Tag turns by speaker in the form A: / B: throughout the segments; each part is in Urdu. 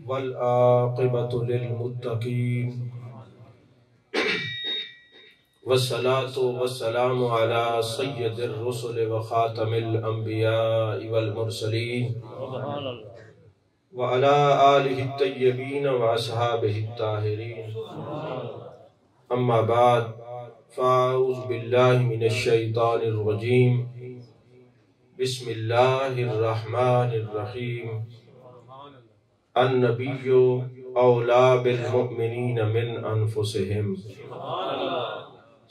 A: والعاقبة للمتقين والصلاة والسلام على سيد الرسل وخاتم الأنبياء والمرسلين وعلى آله الطيبين وأصحابه الطاهرين. أما بعد، فأعوذ بالله من الشيطان الرجيم. بسم الله الرحمن الرحيم. النبي أولى بالمؤمنين من أنفسهم.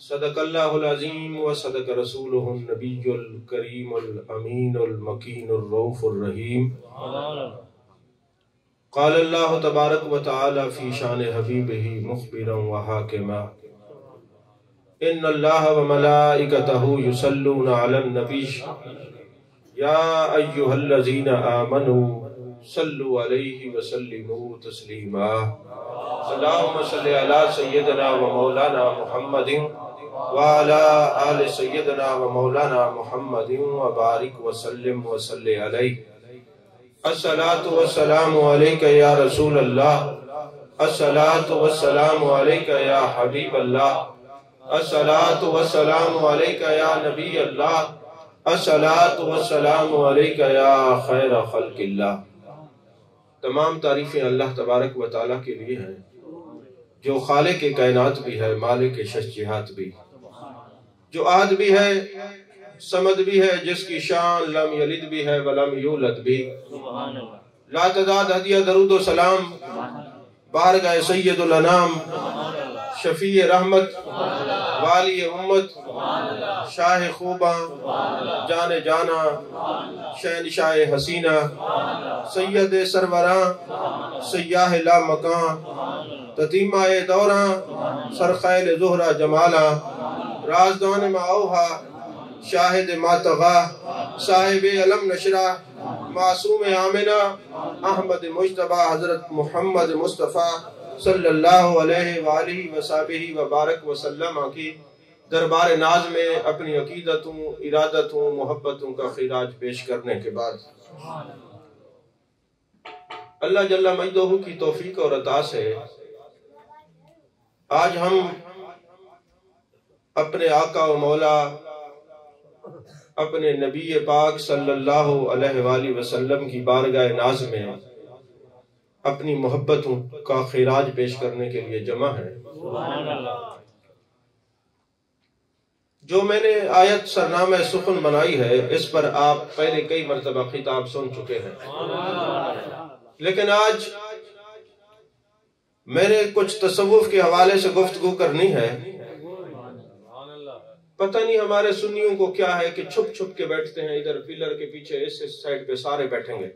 A: صدق الله العظيم وصدق رسوله النبي الكريم الأمين المكين الرؤوف الرحيم. قال الله تبارك وتعالى في شان حبيبه مخبرا وحاكما: إن الله وملائكته يصلون على النبي يا أيها الذين آمنوا صلوا عليه وسلموا تسليما. اللهم صل على سيدنا ومولانا محمد وعلى آل سيدنا ومولانا محمد وبارك وسلم وصل عليه. الصلاة والسلام عليك يا رسول الله. الصلاة والسلام عليك يا حبيب الله. الصلاة والسلام عليك يا نبی اللہ. الصلاة والسلام علیک یا خیر خلق اللہ. تمام تعریفیں اللہ تبارک و تعالیٰ کے لیے ہیں جو خالق کائنات بھی ہے، مالک ششجہات بھی، جو احد بھی ہے، صمد بھی ہے، جس کی شان لم یلد بھی ہے ولم یولد بھی. لا تعداد ہدیہ درود و سلام بارگاہ سید الانام، شفیع رحمت، والی امت، شاہ خوباں، جان جانا، شہنشاہ حسینہ، سید سروراں، سیاہ لا مکان، تتیمہ دوراں، سرخیل زہرہ جمالا، رازدان معاوہا، شاہد ماتغا، صاحب علم نشرہ، معصوم آمنہ، احمد مجتبہ حضرت محمد مصطفیٰ صلی اللہ علیہ وآلہ وصحبہ وبارک وسلم کی دربار ناز میں اپنی عقیدتوں، ارادتوں، محبتوں کا خراج پیش کرنے کے بعد اللہ جل مجدہ کی توفیق اور عطا سے آج ہم اپنے آقا و مولا اپنے نبی پاک صلی اللہ علیہ وآلہ وسلم کی بارگاہ ناز میں اپنی محبتوں کا خراج پیش کرنے کے لیے جمع ہیں. جو میں نے آیت سرنامہ سخن بنائی ہے اس پر آپ پہلے کئی مرتبہ خطاب سن چکے ہیں، لیکن آج میں نے کچھ تصوف کے حوالے سے گفتگو کرنی ہے. پتہ نہیں ہمارے سنیوں کو کیا ہے کہ چھپ چھپ کے بیٹھتے ہیں، ادھر پلر کے پیچھے اس سائیڈ پہ سارے بیٹھیں گے.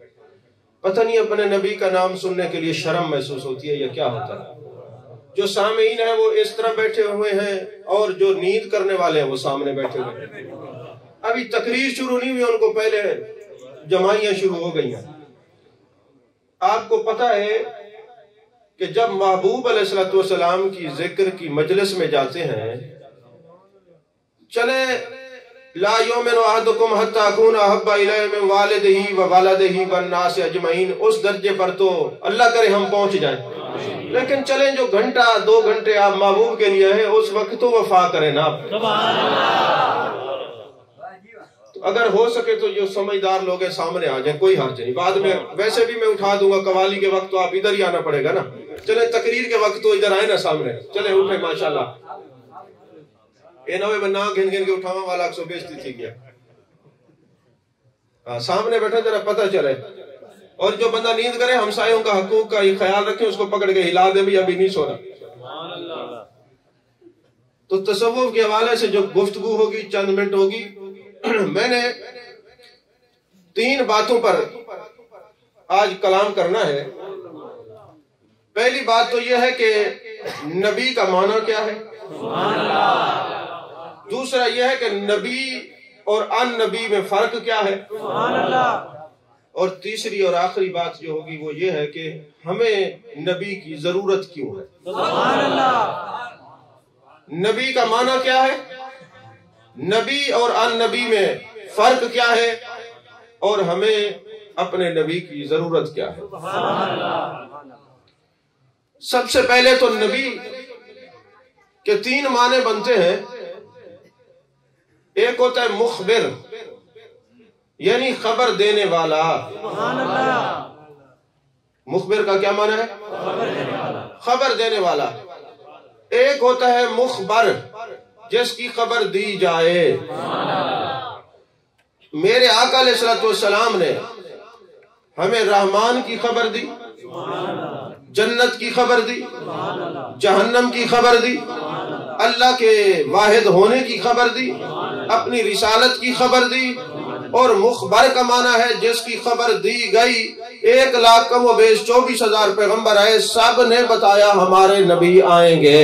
A: پتہ نہیں اپنے نبی کا نام سننے کے لیے شرم محسوس ہوتی ہے یا کیا ہوتا ہے. جو سامعین ہیں وہ اس طرح بیٹھے ہوئے ہیں اور جو نیند کرنے والے ہیں وہ سامنے بیٹھے ہوئے ہیں. ابھی تقریر شروع نہیں ہوئی، ان کو پہلے جمائیاں شروع ہو گئی ہیں. آپ کو پتہ ہے کہ جب محبوب علیہ السلام کی ذکر کی مجلس میں جاتے ہیں، چلے لا یؤمن احدکم حتی اکون احب الیہ من والدہ و والدہ والناس اجمعین، اس درجے پر تو اللہ کرے ہم پہنچ جائیں. لیکن چلیں جو گھنٹہ 2 گھنٹے آپ محبوب کے لیے ہیں اس وقت تو وفا کریں نا. تو اگر ہو سکے تو جو سمجھدار لوگ ہیں سامنے آ جائیں، کوئی حرج نہیں. بعد میں ویسے بھی میں اٹھا دوں گا، قوالی کے وقت تو آپ ادھر ہی آنا پڑے گا نا. چلیں تقریر کے وقت تو ادھر آئے نا سامنے. چلیں اٹھیں ماشاءاللہ. اے نوے بنا گھن گھن کے اٹھاوا والا اکسو بیچتی تھی گیا. سامنے بیٹھا ذرا پتہ چلے. اور جو بندہ نیند کرے ہمسایوں کا حقوق کا یہ خیال رکھیں، اس کو پکڑ کے ہلا دے بھی ابھی نہیں سونا. تو تصوف کے حوالے سے جو گفتگو ہوگی چند منٹ ہوگی. میں نے 3 باتوں پر آج کلام کرنا ہے. پہلی بات تو یہ ہے کہ نبی کا معنی کیا ہے. دوسرا یہ ہے کہ نبی اور ان نبی میں فرق کیا ہے. اور تیسری اور آخری بات جو ہوگی وہ یہ ہے کہ ہمیں نبی کی ضرورت کیوں ہے. نبی کا معنی کیا ہے، نبی اور ان نبی میں فرق کیا ہے، اور ہمیں اپنے نبی کی ضرورت کیا ہے. سب سے پہلے تو نبی کے 3 معنی بنتے ہیں. ایک ہوتا ہے مخبر، یعنی خبر دینے والا. مخبر کا کیا معنی ہے؟ خبر دینے والا. ایک ہوتا ہے مخبر، جس کی خبر دی جائے. میرے آقا علیہ الصلوۃ والسلام نے ہمیں رحمان کی خبر دی، جنت کی خبر دی، جہنم کی خبر دی، اللہ کے واحد ہونے کی خبر دی، اپنی رسالت کی خبر دی. اور مخبر کا معنی ہے جس کی خبر دی گئی. 1 لاکھ کم و بیش 24,000 پیغمبر آئے، سب نے بتایا ہمارے نبی آئیں گے.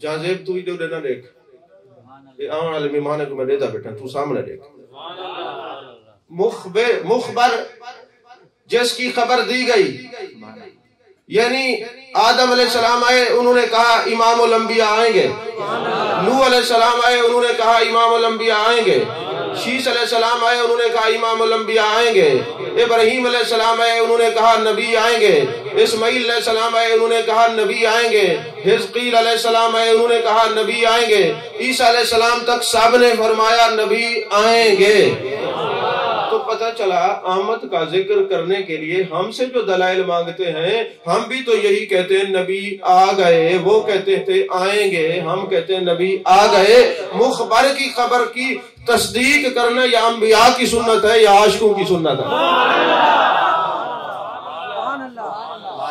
A: جہاں زیب تو ہی دے نہ دیکھ، یہ آن والے مہمان کو میں دیتا بیٹھا، تو سامنے دیکھ. مخبر جس کی خبر دی گئی، یعنی آدم علیہ السلام آئے، انہوں نے کہا امام الانبیاء آئیں گے. نوح علیہ السلام آئے، انہوں نے کہا امام الانبیاء آئیں گے. شیس علیہ السلام آئے، انہوں نے کہا امام الانبیاء آئیں گے. ابراہیم علیہ السلام آئے، انہوں نے کہا نبی آئیں گے. اسماعیل علیہ السلام آئے، انہوں نے کہا نبی آئیں گے. حزقیل علیہ السلام آئے، انہوں نے کہا نبی آئیں گے. عیسیٰ علیہ السلام تک سب نے فرمایا نبی آئیں گے. تو پتہ چلا آمد کا ذکر کرنے کے لیے ہم سے جو دلائل مانگتے ہیں، ہم بھی تو یہی کہتے ہیں نبی آ گئے. وہ کہتے تھے آئیں گے، ہم کہتے ہیں نبی آ گئے. مخبر کی خبر کی تصدیق کرنا یا انبیاء کی سنت ہے یا عاشقوں کی سنت ہے؟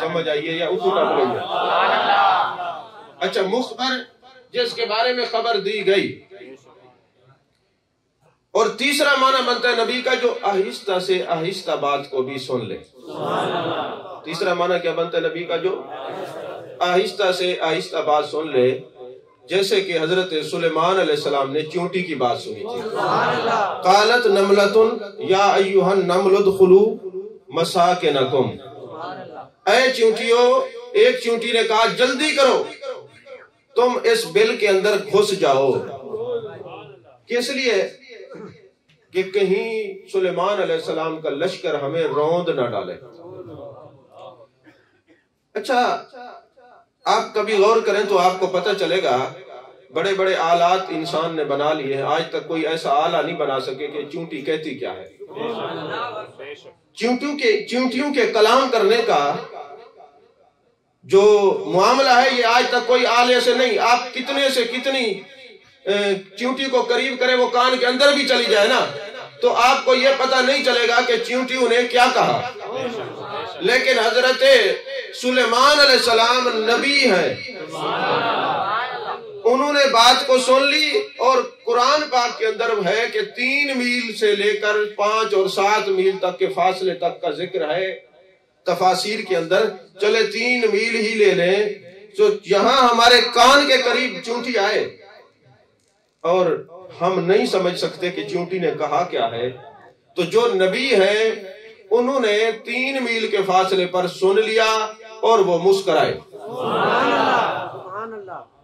A: سمجھ آئیے یا اصول اپ لیں گے؟ اچھا، مخبر جس کے بارے میں خبر دی گئی. اور تیسرا معنی بنتا ہے نبی کا جو آہستہ سے آہستہ بات کو بھی سن لے. تیسرا معنی کیا بنتا ہے نبی کا؟ جو آہستہ سے آہستہ بات سن لے. جیسے کہ حضرت سلیمان علیہ السلام نے چونٹی کی بات سنی تھی. قالت نملۃ یا ایھا النمل ادخلوا مساکنکم. اے چونٹیو، ایک چونٹی نے کہا جلدی کرو، تم اس بل کے اندر گھس جاؤ. کس لیے؟ کہ کہیں سلیمان علیہ السلام کا لشکر ہمیں روند نہ ڈالے. اچھا، آپ کبھی غور کریں تو آپ کو پتہ چلے گا بڑے بڑے آلات انسان نے بنا لیے ہیں، آج تک کوئی ایسا آلہ نہیں بنا سکے کہ چونٹی کہتی کیا ہے. چونٹیوں کے کلام کرنے کا جو معاملہ ہے یہ آج تک کوئی آلے سے نہیں. آپ کتنے سے کتنی چونٹی کو قریب کرے، وہ کان کے اندر بھی چلی جائے نا، تو آپ کو یہ پتہ نہیں چلے گا کہ چونٹیوں نے کیا کہا. لیکن حضرت سلیمان علیہ السلام نبی ہیں، انہوں نے بات کو سن لی. اور قرآن پاک کے اندر ہے کہ 3 میل سے لے کر 5 اور 7 میل تک کے فاصلے تک کا ذکر ہے تفاسیر کے اندر. چلے 3 میل ہی لے لیں، تو یہاں ہمارے کان کے قریب چونٹی آئے اور ہم نہیں سمجھ سکتے کہ چونٹی نے کہا کیا ہے. تو جو نبی ہیں انہوں نے 3 میل کے فاصلے پر سن لیا اور وہ مسکرائے.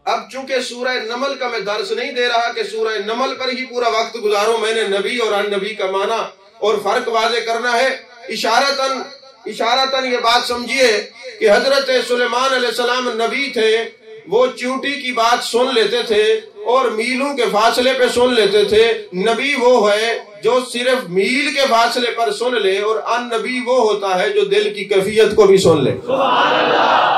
A: اب چونکہ سورہ نمل کا میں درس نہیں دے رہا کہ سورہ نمل پر ہی پورا وقت گزاروں، میں نے نبی اور ان نبی کا معنی اور فرق واضح کرنا ہے. اشارتاً یہ بات سمجھیے کہ حضرت سلیمان علیہ السلام نبی تھے، وہ چونٹی کی بات سن لیتے تھے اور میلوں کے فاصلے پہ سن لیتے تھے. نبی وہ ہے جو صرف میل کے فاصلے پر سن لے، اور ان نبی وہ ہوتا ہے جو دل کی کیفیت کو بھی سن لے. سبحان اللہ.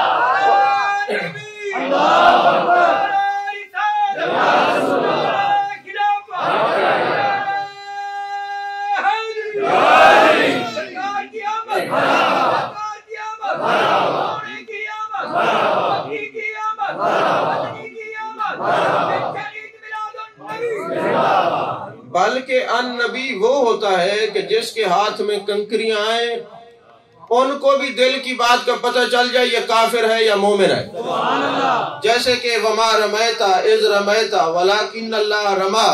A: بلکہ ان نبی وہ ہوتا ہے کہ جس کے ہاتھ میں کنکریاں آئیں ان کو بھی دل کی بات کا پتہ چل جائے یہ کافر ہے یا مومن ہے. جیسے کہ وما رمیتا اذ رمیتا ولکن اللہ رما،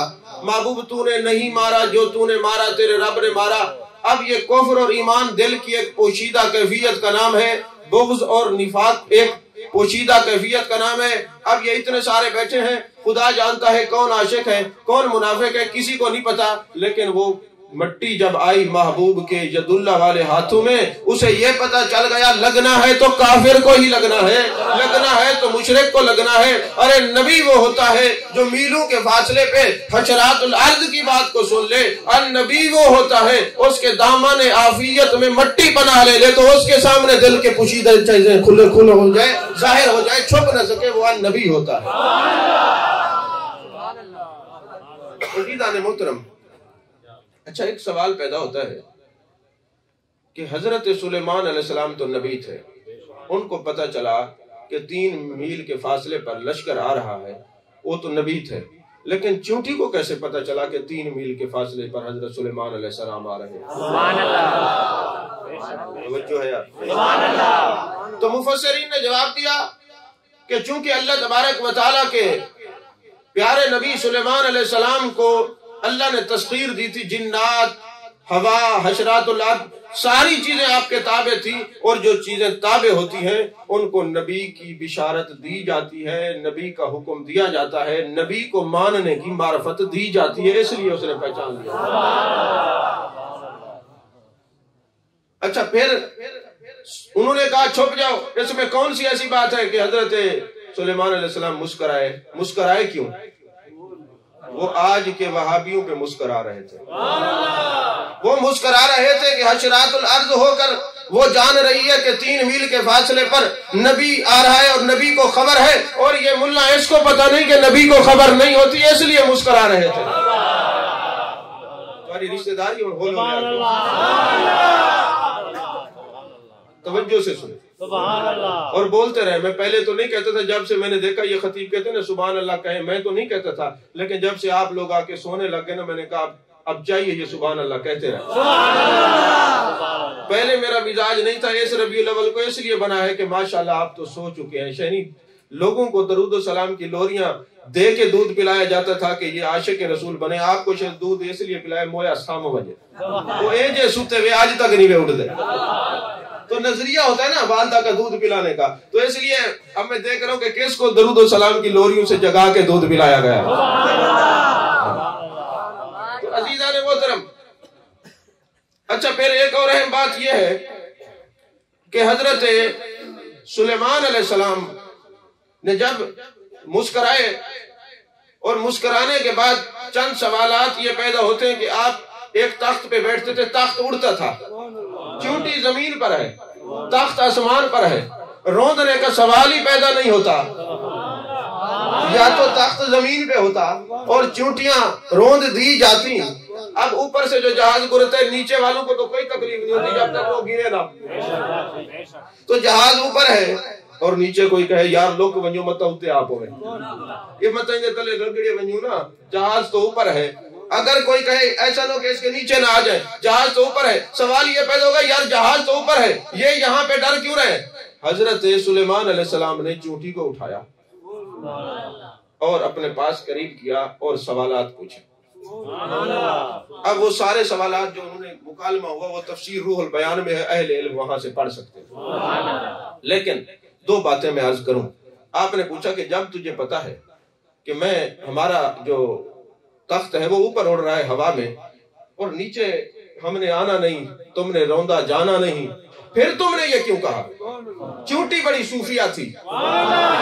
A: محبوب تو نے نہیں مارا، جو تو نے مارا تیرے رب نے مارا. اب یہ کفر اور ایمان دل کی ایک پوشیدہ کیفیت کا نام ہے، بغض اور نفاق ایک پوشیدہ کیفیت کا نام ہے. اب یہ اتنے سارے بیٹھے ہیں، خدا جانتا ہے کون عاشق ہے کون منافق ہے، کسی کو نہیں پتا، لیکن وہ مٹی جب آئی محبوب کے یداللہ والے ہاتھوں میں، اسے یہ پتا چل گیا لگنا ہے تو کافر کو ہی لگنا ہے، لگنا ہے تو مشرک کو لگنا ہے۔ ارے نبی وہ ہوتا ہے جو میلوں کے فاصلے پہ حشرات الارض کی بات کو سن لے، اور نبی وہ ہوتا ہے اس کے دامن عافیت میں مٹی پناہ لے لے تو اس کے سامنے دل کے پوشیدہ چیزیں کھلے کھلے ہو جائے، ظاہر ہو جائے، چھپ نہ سکے، وہ نبی ہوتا ہے۔ عزیزان محترم، اچھا ایک سوال پیدا ہوتا ہے کہ حضرت سلیمان علیہ السلام تو نبی تھے، ان کو پتہ چلا کہ 3 میل کے فاصلے پر لشکر آ رہا ہے، وہ تو نبی تھے، لیکن چونٹی کو کیسے پتہ چلا کہ 3 میل کے فاصلے پر حضرت سلیمان علیہ السلام آ رہے ہیں؟ سبحان اللہ، توجہ ہے سبحان اللہ۔ تو مفسرین نے جواب دیا کہ چونکہ اللہ تبارک و تعالیٰ کے پیارے نبی سلیمان علیہ السلام کو اللہ نے تسخیر دی تھی، جنات، ہوا، حشرات الارض، ساری چیزیں آپ کے تابع تھی، اور جو چیزیں تابع ہوتی ہیں ان کو نبی کی بشارت دی جاتی ہے، نبی کا حکم دیا جاتا ہے، نبی کو ماننے کی معرفت دی جاتی ہے، اس لیے اس نے پہچان لیا۔ اچھا پھر انہوں نے کہا چھپ جاؤ، اس میں کون سی ایسی بات ہے کہ حضرت سلیمان علیہ السلام مسکرائے؟ مسکرائے کیوں؟ وہ آج کے وہابیوں پہ مسکرا رہے تھے، وہ مسکرا رہے تھے کہ حشرات الارض ہو کر وہ جان رہی ہے کہ 3 میل کے فاصلے پر نبی آ رہا ہے اور نبی کو خبر ہے، اور یہ ملا اس کو پتہ نہیں کہ نبی کو خبر نہیں ہوتی، اس لیے مسکرا رہے تھے۔ تمہاری رشتہ داری اور ہو توجہ سے سنیں
B: سبحان اللہ،
A: اور بولتے رہے۔ میں پہلے تو نہیں کہتا تھا، جب سے میں نے دیکھا یہ خطیب کہتے ہیں نا سبحان اللہ کہیں، میں تو نہیں کہتا تھا، لیکن جب سے آپ لوگ آ کے سونے لگ گئے نا، میں نے کہا اب چاہیے یہ سبحان اللہ کہتے رہے۔ پہلے میرا مزاج نہیں تھا، اس ربیع الاول کو اس لیے بنا ہے کہ ماشاءاللہ آپ تو سو چکے ہیں، شہنی لوگوں کو درود و سلام کی لوریاں دے کے دودھ پلایا جاتا تھا کہ یہ عاشق رسول بنے، آپ کو شاید دودھ اس لیے پلایا مویا سامو بجے وہ اے جے سوتے ہوئے آج تک نہیں اٹھ دے، تو نظریہ ہوتا ہے نا والدہ کا دودھ پلانے کا، تو اس لیے اب میں دیکھ رہا ہوں کہ کس کو درود و سلام کی لوریوں سے جگا کے دودھ پلایا گیا۔ تو عزیزان محترم، اچھا پھر ایک اور اہم بات یہ ہے کہ حضرت سلیمان علیہ السلام نے جب مسکرائے، اور مسکرانے کے بعد چند سوالات یہ پیدا ہوتے ہیں کہ آپ ایک تخت پہ بیٹھتے تھے، تخت اڑتا تھا، چونٹی زمین پر ہے، تخت آسمان پر ہے، روندنے کا سوال ہی پیدا نہیں ہوتا، یا تو تخت زمین پہ ہوتا اور چونٹیاں روند دی جاتی۔ اب اوپر سے جو جہاز گرتا ہے، نیچے والوں کو تو کوئی تکلیف نہیں ہوتی جب تک وہ گرے نہ، تو جہاز اوپر ہے اور نیچے کوئی کہے یار لوگ ونجو مت ہوتے آپ ہوئے، یہ مت تلے گڑگڑے ونجو نا، جہاز تو اوپر ہے، اگر کوئی کہے ایسا نہ کہ اس کے نیچے نہ آ جائے، جہاز تو اوپر ہے، سوال یہ پیدا ہوگا یار جہاز تو اوپر ہے، یہ یہاں پہ ڈر کیوں رہے؟ حضرت سلیمان علیہ السلام نے چونٹی کو اٹھایا اور اپنے پاس قریب کیا اور سوالات پوچھے۔ اب وہ سارے سوالات جو انہوں نے مکالمہ ہوا وہ تفسیر روح البیان میں ہے، اہل علم وہاں سے پڑھ سکتے ہیں، لیکن 2 باتیں میں عرض کروں۔ آپ نے پوچھا کہ جب تجھے پتا ہے کہ ہمارا جو تخت ہے وہ اوپر اڑ رہا ہے ہوا میں، اور نیچے ہم نے آنا نہیں، تم نے روندا جانا نہیں، پھر تم نے یہ کیوں کہا؟ چونٹی بڑی صوفیہ تھی،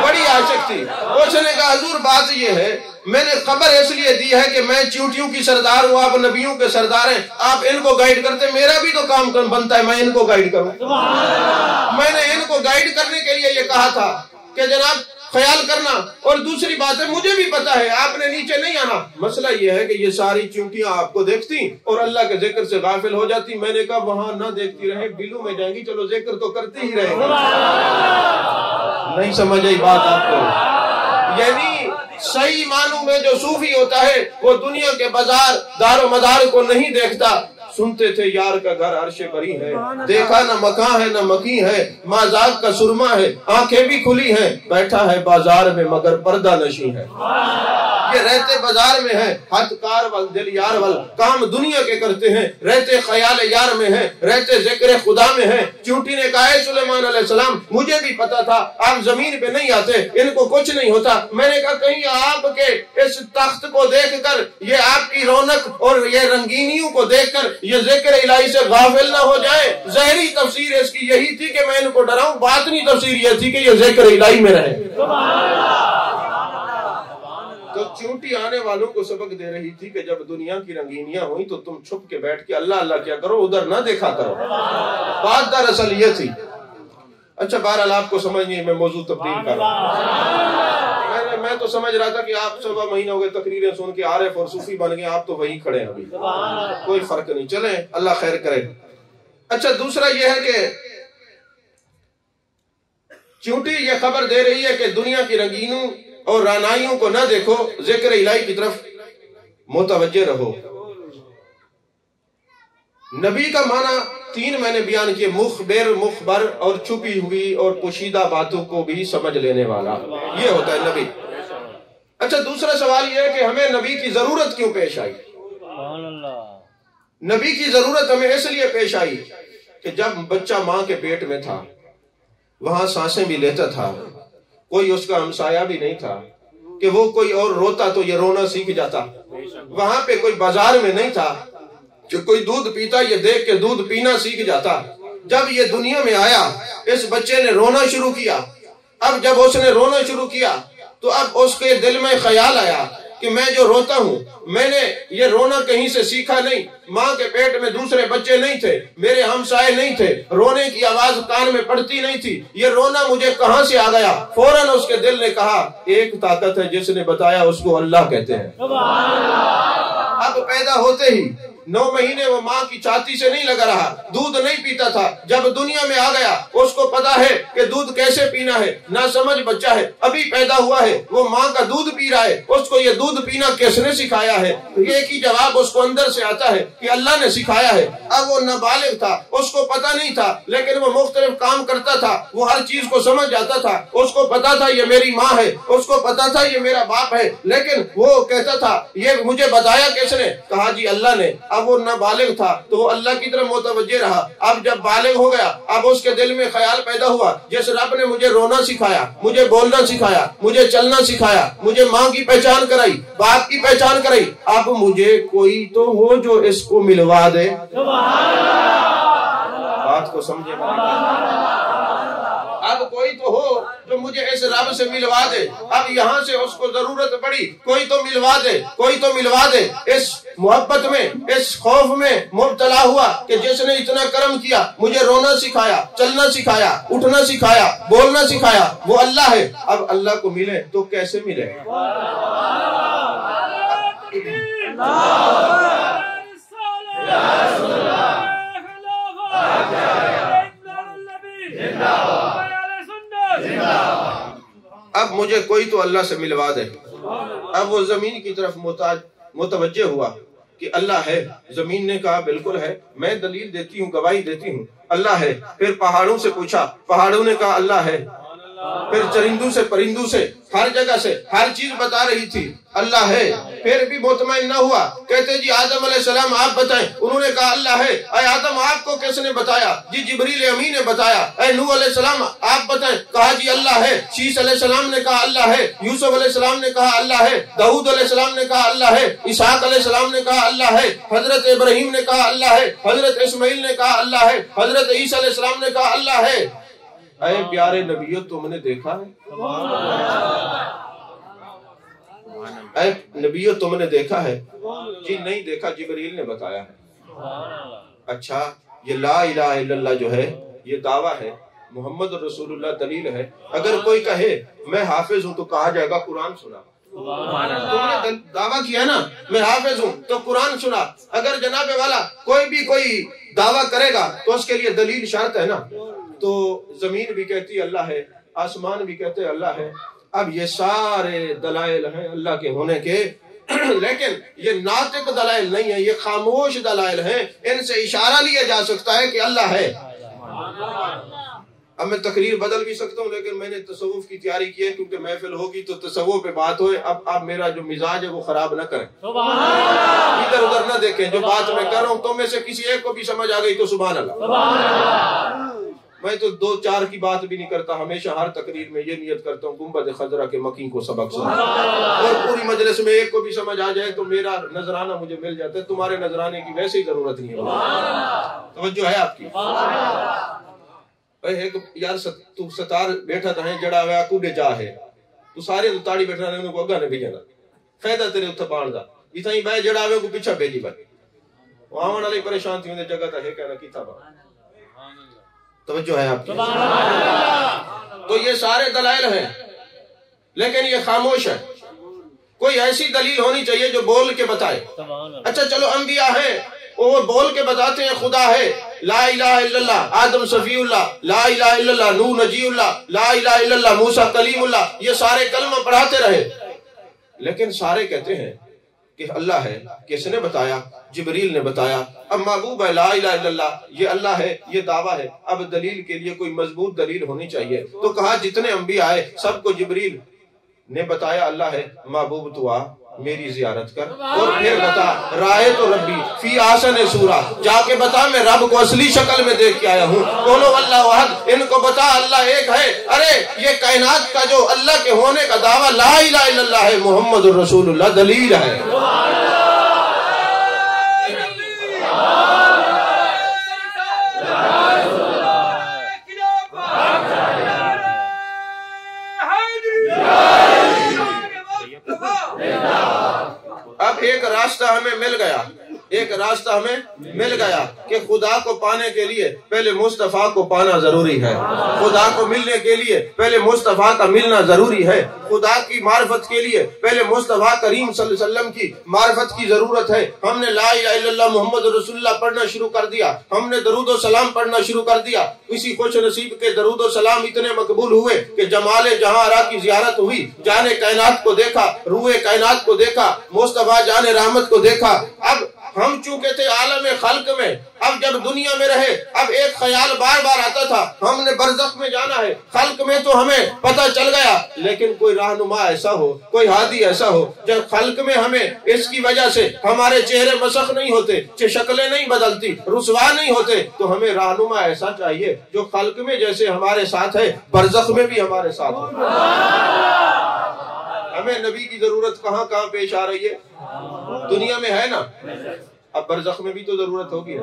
A: بڑی عاشق تھی، اس نے کہا حضور بات یہ ہے، میں نے خبر اس لیے دی ہے کہ میں چونٹیوں کی سردار ہوں، آپ نبیوں کے سردار ہیں، آپ ان کو گائیڈ کرتے، میرا بھی تو کام بنتا ہے میں ان کو گائیڈ کروں۔ میں نے ان کو گائیڈ کرنے کے لیے یہ کہا تھا کہ جناب خیال کرنا، اور دوسری بات ہے مجھے بھی پتا ہے آپ نے نیچے نہیں آنا، مسئلہ یہ ہے کہ یہ ساری چونٹیاں آپ کو دیکھتی اور اللہ کے ذکر سے غافل ہو جاتی، میں نے کہا وہاں نہ دیکھتی رہے، بلو میں جائیں گی، چلو ذکر تو کرتی ہی رہے گی۔ نہیں سمجھ آئی بات آپ کو؟ یعنی صحیح معنوں میں جو صوفی ہوتا ہے وہ دنیا کے بازار دار و مدار کو نہیں دیکھتا، سنتے تھے یار کا گھر عرش بری ہے، دیکھا نہ مکاں ہے نہ مکی ہے، مازاق کا سرما ہے، آنکھیں بھی کھلی ہیں، بیٹھا ہے بازار میں مگر پردہ نشیں ہے۔ یہ رہتے بازار میں ہیں، ہاتھ کار وال دل یار وال، کام دنیا کے کرتے ہیں، رہتے خیال یار میں ہیں، رہتے ذکر خدا میں ہیں۔ چونٹی نے کہا ہے سلیمان علیہ السلام مجھے بھی پتا تھا آپ زمین پہ نہیں آتے، ان کو کچھ نہیں ہوتا، میں نے کہا کہیں آپ کے اس تخت کو دیکھ کر، یہ آپ کی رونق اور یہ رنگینیوں کو دیکھ کر یہ ذکر الہی سے غافل نہ ہو جائے۔ ظاہری تفسیر اس کی یہی تھی کہ میں ان کو ڈراؤں، باطنی تفسیر یہ تھی کہ یہ ذکر الہی میں رہے۔ تو چونٹی آنے والوں کو سبق دے رہی تھی کہ جب دنیا کی رنگینیاں ہوئیں تو تم چھپ کے بیٹھ کے اللہ اللہ کیا کرو، ادھر نہ دیکھا کرو۔ بات دراصل یہ تھی۔ اچھا بہرحال آپ کو سمجھ نہیں، میں موضوع تبدیل کر رہا ہوں۔ میں تو سمجھ رہا تھا کہ آپ 7 مہینے ہو گئے تقریریں سن کے عارف اور صوفی بن گئے، آپ تو وہیں کھڑے ہیں ابھی، کوئی فرق نہیں، چلیں اللہ خیر کرے۔ اچھا دوسرا یہ ہے کہ چونٹی یہ خبر دے رہی ہے کہ دنیا کی رنگینوں اور رانائیوں کو نہ دیکھو، ذکر الہی کی طرف متوجہ رہو۔ نبی کا معنی 3 میں نے بیان کیے، مخبر، مخبر اور چھپی ہوئی اور پوشیدہ باتوں کو بھی سمجھ لینے والا، یہ ہوتا ہے نبی۔ اچھا دوسرا سوال یہ ہے کہ ہمیں نبی کی ضرورت کیوں پیش آئی؟ نبی کی ضرورت ہمیں اس لیے پیش آئی کہ جب بچہ ماں کے پیٹ میں تھا، وہاں سانسیں بھی لیتا تھا، کوئی اس کا ہمسایہ بھی نہیں تھا کہ وہ کوئی اور روتا تو یہ رونا سیکھ جاتا، وہاں پہ کوئی بازار میں نہیں تھا کہ کوئی دودھ پیتا یہ دیکھ کے دودھ پینا سیکھ جاتا۔ جب یہ دنیا میں آیا اس بچے نے رونا شروع کیا، اب جب اس نے رونا شروع کیا تو اب اس کے دل میں خیال آیا کہ میں جو روتا ہوں، میں نے یہ رونا کہیں سے سیکھا نہیں، ماں کے پیٹ میں دوسرے بچے نہیں تھے، میرے ہمسائے نہیں تھے، رونے کی آواز کان میں پڑتی نہیں تھی، یہ رونا مجھے کہاں سے آ گیا؟ فوراً اس کے دل نے کہا ایک طاقت ہے جس نے بتایا، اس کو اللہ کہتے ہیں۔ اب پیدا ہوتے ہی 9 مہینے وہ ماں کی چھاتی سے نہیں لگا رہا، دودھ نہیں پیتا تھا، جب دنیا میں آ گیا اس کو پتا ہے کہ دودھ کیسے پینا ہے، نہ سمجھ بچہ ہے، ابھی پیدا ہوا ہے، وہ ماں کا دودھ پی رہا ہے، اس کو یہ دودھ پینا کس نے سکھایا ہے؟ ایک ہی جواب اس کو اندر سے آتا ہے کہ اللہ نے سکھایا ہے۔ اب وہ نابالغ تھا، اس کو پتا نہیں تھا، لیکن وہ مختلف کام کرتا تھا، وہ ہر چیز کو سمجھ جاتا تھا، اس کو پتا تھا یہ میری ماں ہے، اس کو پتا تھا یہ میرا باپ ہے، لیکن وہ کہتا تھا یہ مجھے بتایا کس نے؟ کہا جی اللہ نے۔ اب وہ نابالغ تھا تو وہ اللہ کی طرف متوجہ رہا، اب جب بالغ ہو گیا اب اس کے دل میں خیال پیدا ہوا، جس رب نے مجھے رونا سکھایا، مجھے بولنا سکھایا، مجھے چلنا سکھایا، مجھے ماں کی پہچان کرائی، باپ کی پہچان کرائی، اب مجھے کوئی تو ہو جو اس کو ملوا دے۔ بات کو سمجھے؟ اب کوئی تو ہو جو مجھے اس رب سے ملوا دے۔ اب یہاں سے اس کو ضرورت پڑی، کوئی تو ملوا دے، کوئی تو ملوا دے۔ اس محبت میں، اس خوف میں مبتلا ہوا کہ جس نے اتنا کرم کیا، مجھے رونا سکھایا، چلنا سکھایا، اٹھنا سکھایا، بولنا سکھایا، وہ اللہ ہے۔ اب اللہ کو ملے تو کیسے ملے؟ اب مجھے کوئی تو اللہ سے ملوا دے۔ اب وہ زمین کی طرف متوجہ ہوا کہ اللہ ہے۔ زمین نے کہا بالکل ہے، میں دلیل دیتی ہوں، گواہی دیتی ہوں، اللہ ہے۔ پھر پہاڑوں سے پوچھا، پہاڑوں نے کہا اللہ ہے۔ پھر چرندوں سے، پرندوں سے، ہر جگہ سے ہر چیز بتا رہی تھی اللہ ہے۔ پھر بھی مطمئن نہ ہوا، کہتے جی آدم علیہ السلام آپ بتائیں، انہوں نے کہا اللہ ہے۔ اے آدم آپ کو کس نے بتایا؟ جی جبریل امین نے بتایا۔ اے نوح علیہ السلام آپ بتائیں، کہا جی اللہ ہے۔ شیس علیہ السلام نے کہا اللہ ہے، یوسف علیہ السلام نے کہا اللہ ہے، داؤد علیہ السلام نے کہا اللہ ہے، اسحاق علیہ السلام نے کہا اللہ ہے، حضرت ابراہیم نے کہا اللہ ہے، حضرت اسماعیل نے کہا اللہ ہے، حضرت عیسیٰ علیہ السلام نے کہا اللہ ہے۔ اے پیارے نبیو تم نے دیکھا ہے؟ اے نبیو تم نے دیکھا ہے؟ جی نہیں دیکھا، جبریل نے بتایا ہے۔ اچھا یہ لا الہ الا اللہ جو ہے یہ دعویٰ ہے، محمد رسول اللہ دلیل ہے۔ اگر کوئی کہے میں حافظ ہوں تو کہا جائے گا قرآن سنا۔ تم نے دعویٰ کیا نا میں حافظ ہوں تو قرآن سنا۔ اگر جناب والا کوئی دعویٰ کرے گا تو اس کے لیے دلیل شرط ہے نا۔ تو زمین بھی کہتی ہے اللہ ہے، آسمان بھی کہتے ہیں اللہ ہے۔ اب یہ سارے دلائل ہیں اللہ کے ہونے کے، لیکن یہ ناطق دلائل نہیں ہے، یہ خاموش دلائل ہیں۔ ان سے اشارہ لیا جا سکتا ہے کہ اللہ ہے۔ اب میں تقریر بدل بھی سکتا ہوں، لیکن میں نے تصوف کی تیاری کی ہے کیونکہ محفل ہوگی تو تصوف پہ بات ہوئے. اب آپ میرا جو مزاج ہے وہ خراب نہ کریں، ادھر ادھر نہ دیکھیں. جو بات میں کر رہا ہوں تم میں سے کسی ایک کو بھی سمجھ آ گئی تو سبحان اللہ. میں تو 2-4 کی بات بھی نہیں کرتا، ہمیشہ ہر تقریر میں یہ نیت کرتا ہوں گنبد خضرا کے مکین کو سبق سنا، اور پوری مجلس میں ایک کو بھی سمجھ آ جائے تو میرا نذرانہ مجھے مل جاتا ہے. تمہارے نذرانے کی ویسے ہی ضرورت نہیں ہے. توجہ ہے آپ کی؟ ایک یار تو ستار بیٹھا تھا جڑا ہوا کوڈے جا ہے تو سارے تو تاڑی بیٹھا رہے کو اگا نے بھیجنا فائدہ تیرے اتھا بان دا اتھا ہی بھائی جڑا ہوا کو پیچھا بھیجی بھائی وہاں والی پریشان تھی انہیں جگہ تھا ہے کہنا کی تھا بان. توجہ ہے آپ کی؟ تو یہ سارے دلائل ہیں لیکن یہ خاموش ہے. کوئی ایسی دلیل ہونی چاہیے جو بول کے بتائے. اچھا چلو انبیاء ہیں وہ بول کے بتاتے ہیں خدا ہے، لا الہ الا اللہ آدم صفی اللہ، لا الہ الا اللہ نوح نجی اللہ، لا الہ الا اللہ موسیٰ کلیم اللہ، یہ سارے کلمہ پڑھاتے رہے. لیکن سارے کہتے ہیں کہ اللہ ہے. کس نے بتایا؟ جبریل نے بتایا. اب محبوب ہے لا الہ الا اللہ یہ اللہ ہے، یہ دعویٰ ہے. اب دلیل کے لیے کوئی مضبوط دلیل ہونی چاہیے. تو کہا جتنے انبیاء آئے سب کو جبریل نے بتایا اللہ ہے. محبوب تو آ میری زیارت کر اور پھر بتا رائے تو ربی فی آسن سورہ، جا کے بتا میں رب کو اصلی شکل میں دیکھ کے آیا ہوں. قولوا اللہ احد، ان کو بتا اللہ ایک ہے. ارے یہ کائنات کا جو اللہ کے ہونے کا دعویٰ لا الہ الا اللہ ہے، محمد الرسول اللہ دلیل ہے. اب ایک راستہ ہمیں مل گیا، ایک راستہ ہمیں مل گیا کہ خدا کو پانے کے لیے پہلے مصطفیٰ کو پانا ضروری ہے. خدا کو ملنے کے لیے پہلے مصطفیٰ کا ملنا ضروری ہے. خدا کی معرفت کے لیے پہلے مصطفیٰ کریم صلی اللہ علیہ وسلم کی معرفت کی ضرورت ہے. ہم نے لا الہ الا اللہ محمد رسول اللہ پڑھنا شروع کر دیا، ہم نے درود و سلام پڑھنا شروع کر دیا. اسی خوش نصیب کے درود و سلام اتنے مقبول ہوئے کہ جمال جہاں آرا کی زیارت ہوئی، جان کائنات کو دیکھا، روح کائنات کو دیکھا، مصطفیٰ جان رحمت کو دیکھا. اب ہم چونکہ تھے عالم خلق میں، اب جب دنیا میں رہے اب ایک خیال بار بار آتا تھا ہم نے برزخ میں جانا ہے. خلق میں تو ہمیں پتہ چل گیا، لیکن کوئی رہنما ایسا ہو، کوئی ہادی ایسا ہو جب خلق میں ہمیں اس کی وجہ سے ہمارے چہرے مسخ نہیں ہوتے، شکلیں نہیں بدلتی، رسوا نہیں ہوتے، تو ہمیں رہنما ایسا چاہیے جو خلق میں جیسے ہمارے ساتھ ہے برزخ میں بھی ہمارے ساتھ ہو. ہمیں نبی کی ضرورت کہاں کہاں پیش آ رہی ہے؟ دنیا میں ہے نا، اب برزخ میں بھی تو ضرورت ہوگی.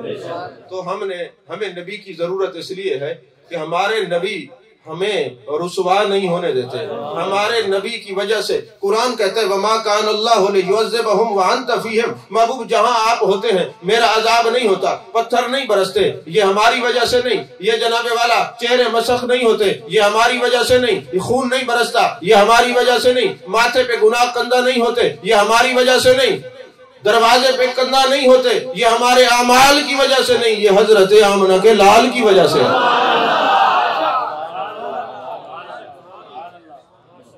A: تو ہمیں نبی کی ضرورت اس لیے ہے کہ ہمارے نبی ہمیں رسوا نہیں ہونے دیتے. ہمارے نبی کی وجہ سے قرآن کہتا ہے وَمَا كَانَ اللَّهُ لِيُعَذِّبَهُمْ وَأَنْتَ فِيهِمْ. محبوب جہاں آپ ہوتے ہیں میرا عذاب نہیں ہوتا، پتھر نہیں برستے، یہ ہماری وجہ سے نہیں. یہ جناب والا چہرے مسخ نہیں ہوتے، یہ ہماری وجہ سے نہیں. یہ خون نہیں برستا، یہ ہماری وجہ سے نہیں. ماتھے پہ گناہ کندہ نہیں ہوتے، یہ ہماری وجہ سے نہیں. دروازے پہ کندہ نہیں ہوتے، یہ ہمارے اعمال کی وجہ سے نہیں، یہ حضرت آمنہ کے لال کی وجہ سے ہے.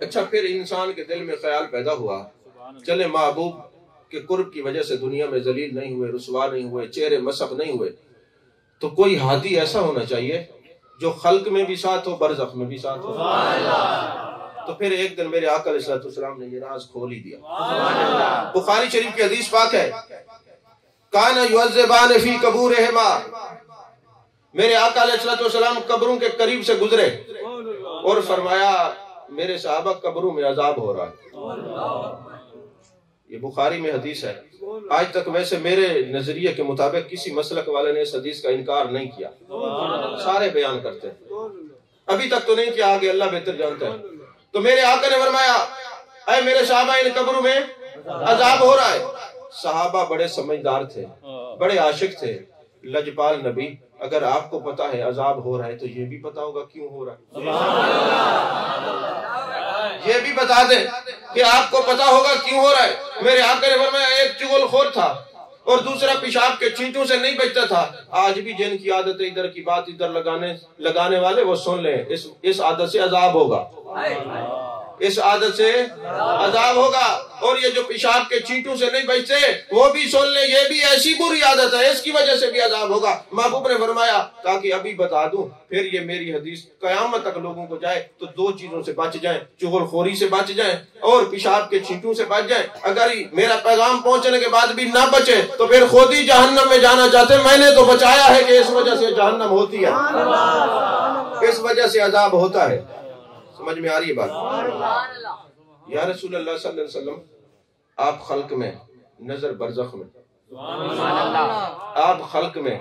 A: اچھا پھر انسان کے دل میں خیال پیدا ہوا چلے محبوب کے قرب کی وجہ سے دنیا میں ذلیل نہیں ہوئے، رسوا نہیں ہوئے، چہرے مسخ نہیں ہوئے، تو کوئی ہادی ایسا ہونا چاہیے جو خلق میں بھی ساتھ ہو، برزخ میں بھی ساتھ ہو. تو پھر ایک دن میرے آقا علیہ السلام نے یہ راز کھول ہی دیا. بخاری شریف کی حدیث پاک ہے کان یعذبان فی قبورہما. میرے آقا علیہ السلام قبروں کے قریب سے گزرے اور فرمایا میرے صحابہ قبروں میں عذاب ہو رہا ہے. یہ بخاری میں حدیث ہے. آج تک ویسے میرے نظریے کے مطابق کسی مسلک والے نے اس حدیث کا انکار نہیں کیا، سارے بیان کرتے ہیں. ابھی تک تو نہیں کیا، آگے اللہ بہتر جانتا ہے. تو میرے آقا نے فرمایا اے میرے صحابہ ان قبروں میں عذاب ہو رہا ہے. صحابہ بڑے سمجھدار تھے، بڑے عاشق تھے. لجپال نبی اگر آپ کو پتا ہے عذاب ہو رہا ہے تو یہ بھی پتا ہوگا کیوں ہو رہا ہے. یہ بھی بتا دیں کہ آپ کو پتا ہوگا کیوں ہو رہا ہے. میرے آقا نے فرمایا ایک چغل خور تھا اور دوسرا پیشاب کے چھینٹوں سے نہیں بچتا تھا. آج بھی جن کی عادت ہے ادھر کی بات ادھر لگانے والے وہ سن لیں، اس عادت سے عذاب ہوگا. اس عادت سے عذاب ہوگا۔ اور یہ جو پیشاب کے چینٹوں سے نہیں بچتے وہ بھی سن لیں، یہ بھی ایسی بری عادت ہے، اس کی وجہ سے بھی عذاب ہوگا۔ محبوب نے فرمایا تاکہ ابھی بتا دوں، پھر یہ میری حدیث قیامت تک لوگوں کو جائے تو دو چیزوں سے بچ جائیں، چغل خوری سے بچ جائیں اور پیشاب کے چینٹوں سے بچ جائیں۔ اگر میرا پیغام پہنچنے کے بعد بھی نہ بچے تو پھر خود ہی جہنم میں جانا چاہتے، میں نے تو بچایا ہے کہ اس وجہ سے جہنم ہوتی ہے، اس وجہ سے عذاب ہوتا ہے۔ سمجھ میں آ رہی ہے بات؟ یا رسول اللہ صلی اللہ علیہ وسلم، آپ خلق میں نظر برزخ میں، آپ خلق میں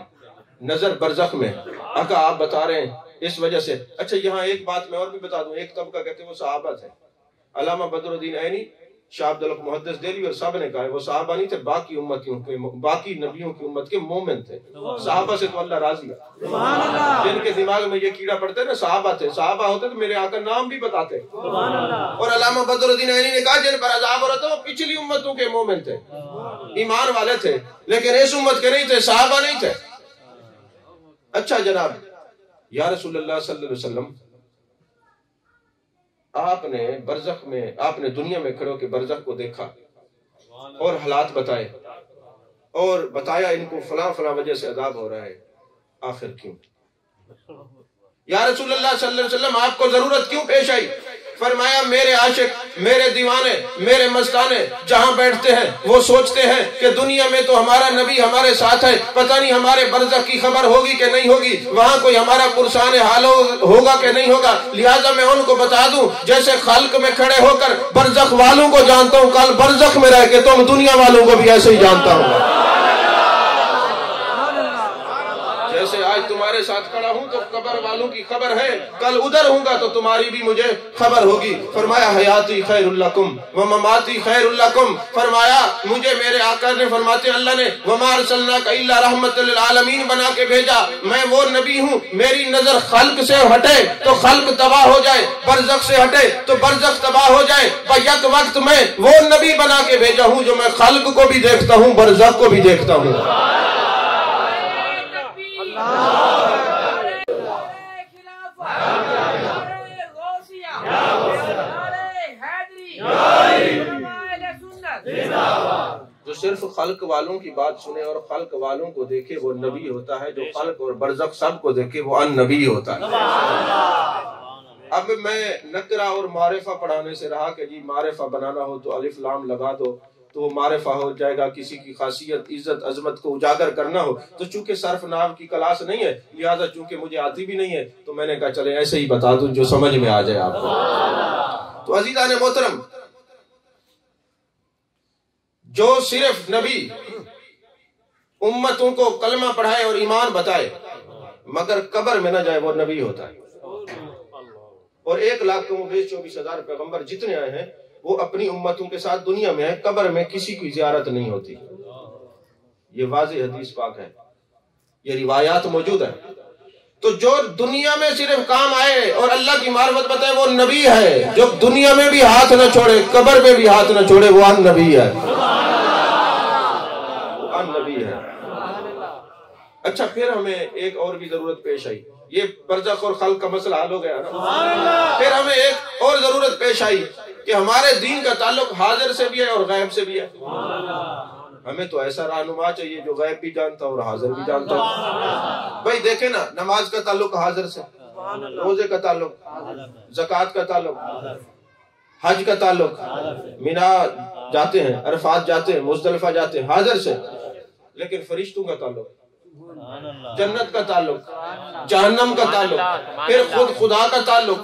A: نظر برزخ میں، آقا آپ بتا رہے ہیں اس وجہ سے۔ اچھا یہاں ایک بات میں اور بھی بتا دوں، ایک طبقہ کہتے ہیں وہ صحابہ تھے، علامہ بدر الدین عینی، شاہ عبد الحق محدث دہلوی اور سب نے کہا ہے وہ صحابہ نہیں تھے، باقی نبیوں کی امت کے مومن تھے۔ صحابہ سے تو اللہ راضی ہے، جن کے دماغ میں یہ کیڑا پڑتا ہے نا صحابہ تھے، صحابہ ہوتے تو میرے آقا نام بھی بتاتے۔ اور علامہ بدر الدین عینی نے کہا جن پر عذاب ہو رہا تھا وہ پچھلی امتوں کے مومن تھے، ایمان والے تھے، لیکن اس امت کے نہیں تھے، صحابہ نہیں تھے۔ اچھا جناب، یا رسول اللہ صلی اللہ علیہ وسلم، آپ نے برزخ میں، آپ نے دنیا میں کھڑے ہو کے برزخ کو دیکھا اور حالات بتائے اور بتایا ان کو فلاں فلاں وجہ سے عذاب ہو رہا ہے، آخر کیوں؟ یا رسول اللہ صلی اللہ علیہ وسلم آپ کو ضرورت کیوں پیش آئی؟ فرمایا میرے عاشق، میرے دیوانے، میرے مستانے جہاں بیٹھتے ہیں وہ سوچتے ہیں کہ دنیا میں تو ہمارا نبی ہمارے ساتھ ہے، پتہ نہیں ہمارے برزخ کی خبر ہوگی کہ نہیں ہوگی، وہاں کوئی ہمارا پرسان حال ہوگا کہ نہیں ہوگا۔ لہٰذا میں ان کو بتا دوں جیسے خلق میں کھڑے ہو کر برزخ والوں کو جانتا ہوں، کل برزخ میں رہ کے تم دنیا والوں کو بھی ایسے ہی جانتا ہوں۔ جیسے آج تمہارے ساتھ کھڑا ہوں تو قبر والوں کی خبر ہے، کل ادھر ہوں گا تو تمہاری بھی مجھے خبر ہوگی۔ فرمایا حیاتی خیر لکم ومماتی خیر لکم، فرمایا مجھے میرے آقا نے فرماتے اللہ نے وما ارسلناک الا رحمت للعالمین بنا کے بھیجا، میں وہ نبی ہوں میری نظر خلق سے ہٹے تو خلق تباہ ہو جائے، برزخ سے ہٹے تو برزخ تباہ ہو جائے، یک وقت میں وہ نبی بنا کے بھیجا ہوں جو میں خلق کو بھی دیکھتا ہوں برزخ کو بھی دیکھتا ہوں۔ جو صرف خلق والوں کی بات سنے اور خلق والوں کو دیکھے وہ نبی ہوتا ہے، جو خلق اور برزخ سب کو دیکھے وہ ان نبی ہوتا ہے۔ اب میں نکرہ اور معرفہ پڑھانے سے رہا کہ جی معرفہ بنانا ہو تو الف لام لگا دو تو وہ معرفہ ہو جائے گا، کسی کی خاصیت عزت عظمت کو اجاگر کرنا ہو تو چونکہ صرف ناو کی کلاس نہیں ہے، لہذا چونکہ مجھے آتی بھی نہیں ہے تو میں نے کہا چلے ایسے ہی بتا دوں جو سمجھ میں آ جائے آپ کو۔ تو عزیزان محترم، جو صرف نبی امتوں کو کلمہ پڑھائے اور ایمان بتائے مگر قبر میں نہ جائے وہ نبی ہوتا ہے۔ اور 1,24,000 پیغمبر جتنے آئے ہیں وہ اپنی امتوں کے ساتھ دنیا میں ہیں، قبر میں کسی کی زیارت نہیں ہوتی۔ یہ واضح حدیث پاک ہے، یہ روایات موجود ہیں۔ تو جو دنیا میں صرف کام آئے اور اللہ کی معرفت بتائے وہ نبی ہے، جو دنیا میں بھی ہاتھ نہ چھوڑے قبر میں بھی ہاتھ نہ چھوڑے وہ ان نبی ہے، ان نبی ہے۔ اچھا پھر ہمیں ایک اور بھی ضرورت پیش آئی، یہ برزخ اور خلق کا مسئلہ حل ہو گیا نا، پھر ہمیں ایک اور ضرورت پیش آئی کہ ہمارے دین کا تعلق حاضر سے بھی ہے اور غیب سے بھی ہے۔ ہمیں تو ایسا رہنما چاہیے جو غیب بھی جانتا اور حاضر بھی جانتا ہے۔ بھائی دیکھیں نا، نماز کا تعلق حاضر سے، روزے کا تعلق، زکوٰۃ کا تعلق، حج کا تعلق، مینا جاتے ہیں، عرفات جاتے ہیں، مزدلفہ جاتے ہیں، حاضر سے۔ لیکن فرشتوں کا تعلق، جنت کا تعلق، جہنم کا تعلق، پھر خود خدا کا تعلق،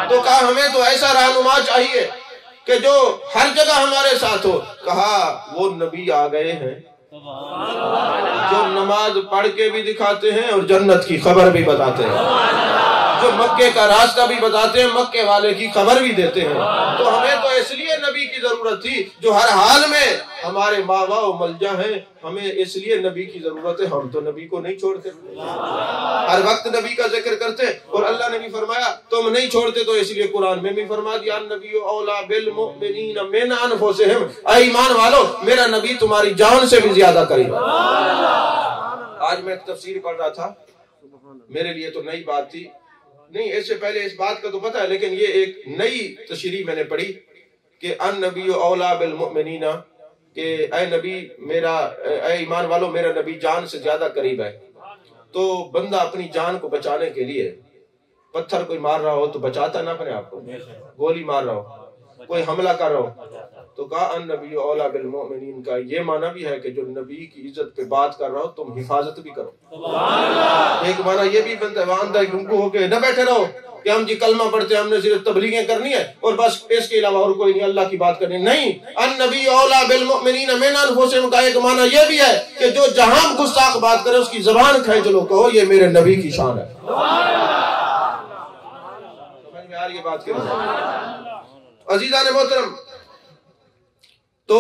A: تو کہا ہمیں تو ایسا رہنما چاہیے کہ جو ہر جگہ ہمارے ساتھ ہو۔ کہا وہ نبی آ گئے ہیں جو نماز پڑھ کے بھی دکھاتے ہیں اور جنت کی خبر بھی بتاتے ہیں، جو مکے کا راستہ بھی بتاتے ہیں، مکے والے کی خبر بھی دیتے ہیں۔ تو ہمیں تو اس لیے نبی کی ضرورت تھی جو ہر حال میں ہمارے ماوا و ملجا ہیں، ہمیں اس لیے نبی کی ضرورت ہے۔ ہم تو نبی کو نہیں چھوڑتے، ہر وقت نبی کا ذکر کرتے، اور اللہ نے بھی فرمایا تم نہیں چھوڑتے، تو اس لیے قرآن میں بھی فرما دیا النبی اولا بالمؤمنین من انفسہم، اے ایمان والو میرا نبی تمہاری جان سے بھی زیادہ قریب ہے۔ آج میں ایک تفسیر پڑھ رہا تھا، میرے لیے تو نئی بات تھی، نہیں، اس سے پہلے اس بات کا تو پتہ ہے، لیکن یہ ایک نئی تشریح میں نے پڑھی کہ ان نبی اولا بالمؤمنین، کہ اے نبی میرا، اے ایمان والو میرا نبی جان سے زیادہ قریب ہے۔ تو بندہ اپنی جان کو بچانے کے لیے پتھر کوئی مار رہا ہو تو بچاتا نہ اپنے آپ کو، گولی مار رہا ہو، کوئی حملہ کر رہا ہو تو کہا ان نبی اولا بالمؤمنین کا یہ معنی بھی ہے کہ جو نبی کی عزت پہ بات کر رہا ہو تم حفاظت بھی کرو۔ ایک معنی یہ بھی بنتا ہے وہاں رکو ہو کے نہ بیٹھے رہو کہ ہم جی کلمہ پڑھتے ہیں، ہم نے صرف تبلیغیں کرنی ہے اور بس اس کے علاوہ اور کوئی نہیں، اللہ کی بات کرنی نہیں۔ ان نبی اولا بالمؤمنین من انفسہم کا ایک معنی یہ بھی ہے کہ جو جہاں گستاخ بات کرے اس کی زبان کھینچ لو، کہو یہ میرے نبی کی شان ہے۔ سمجھ میں آ رہی ہے بات کی؟ عزیزان محترم، تو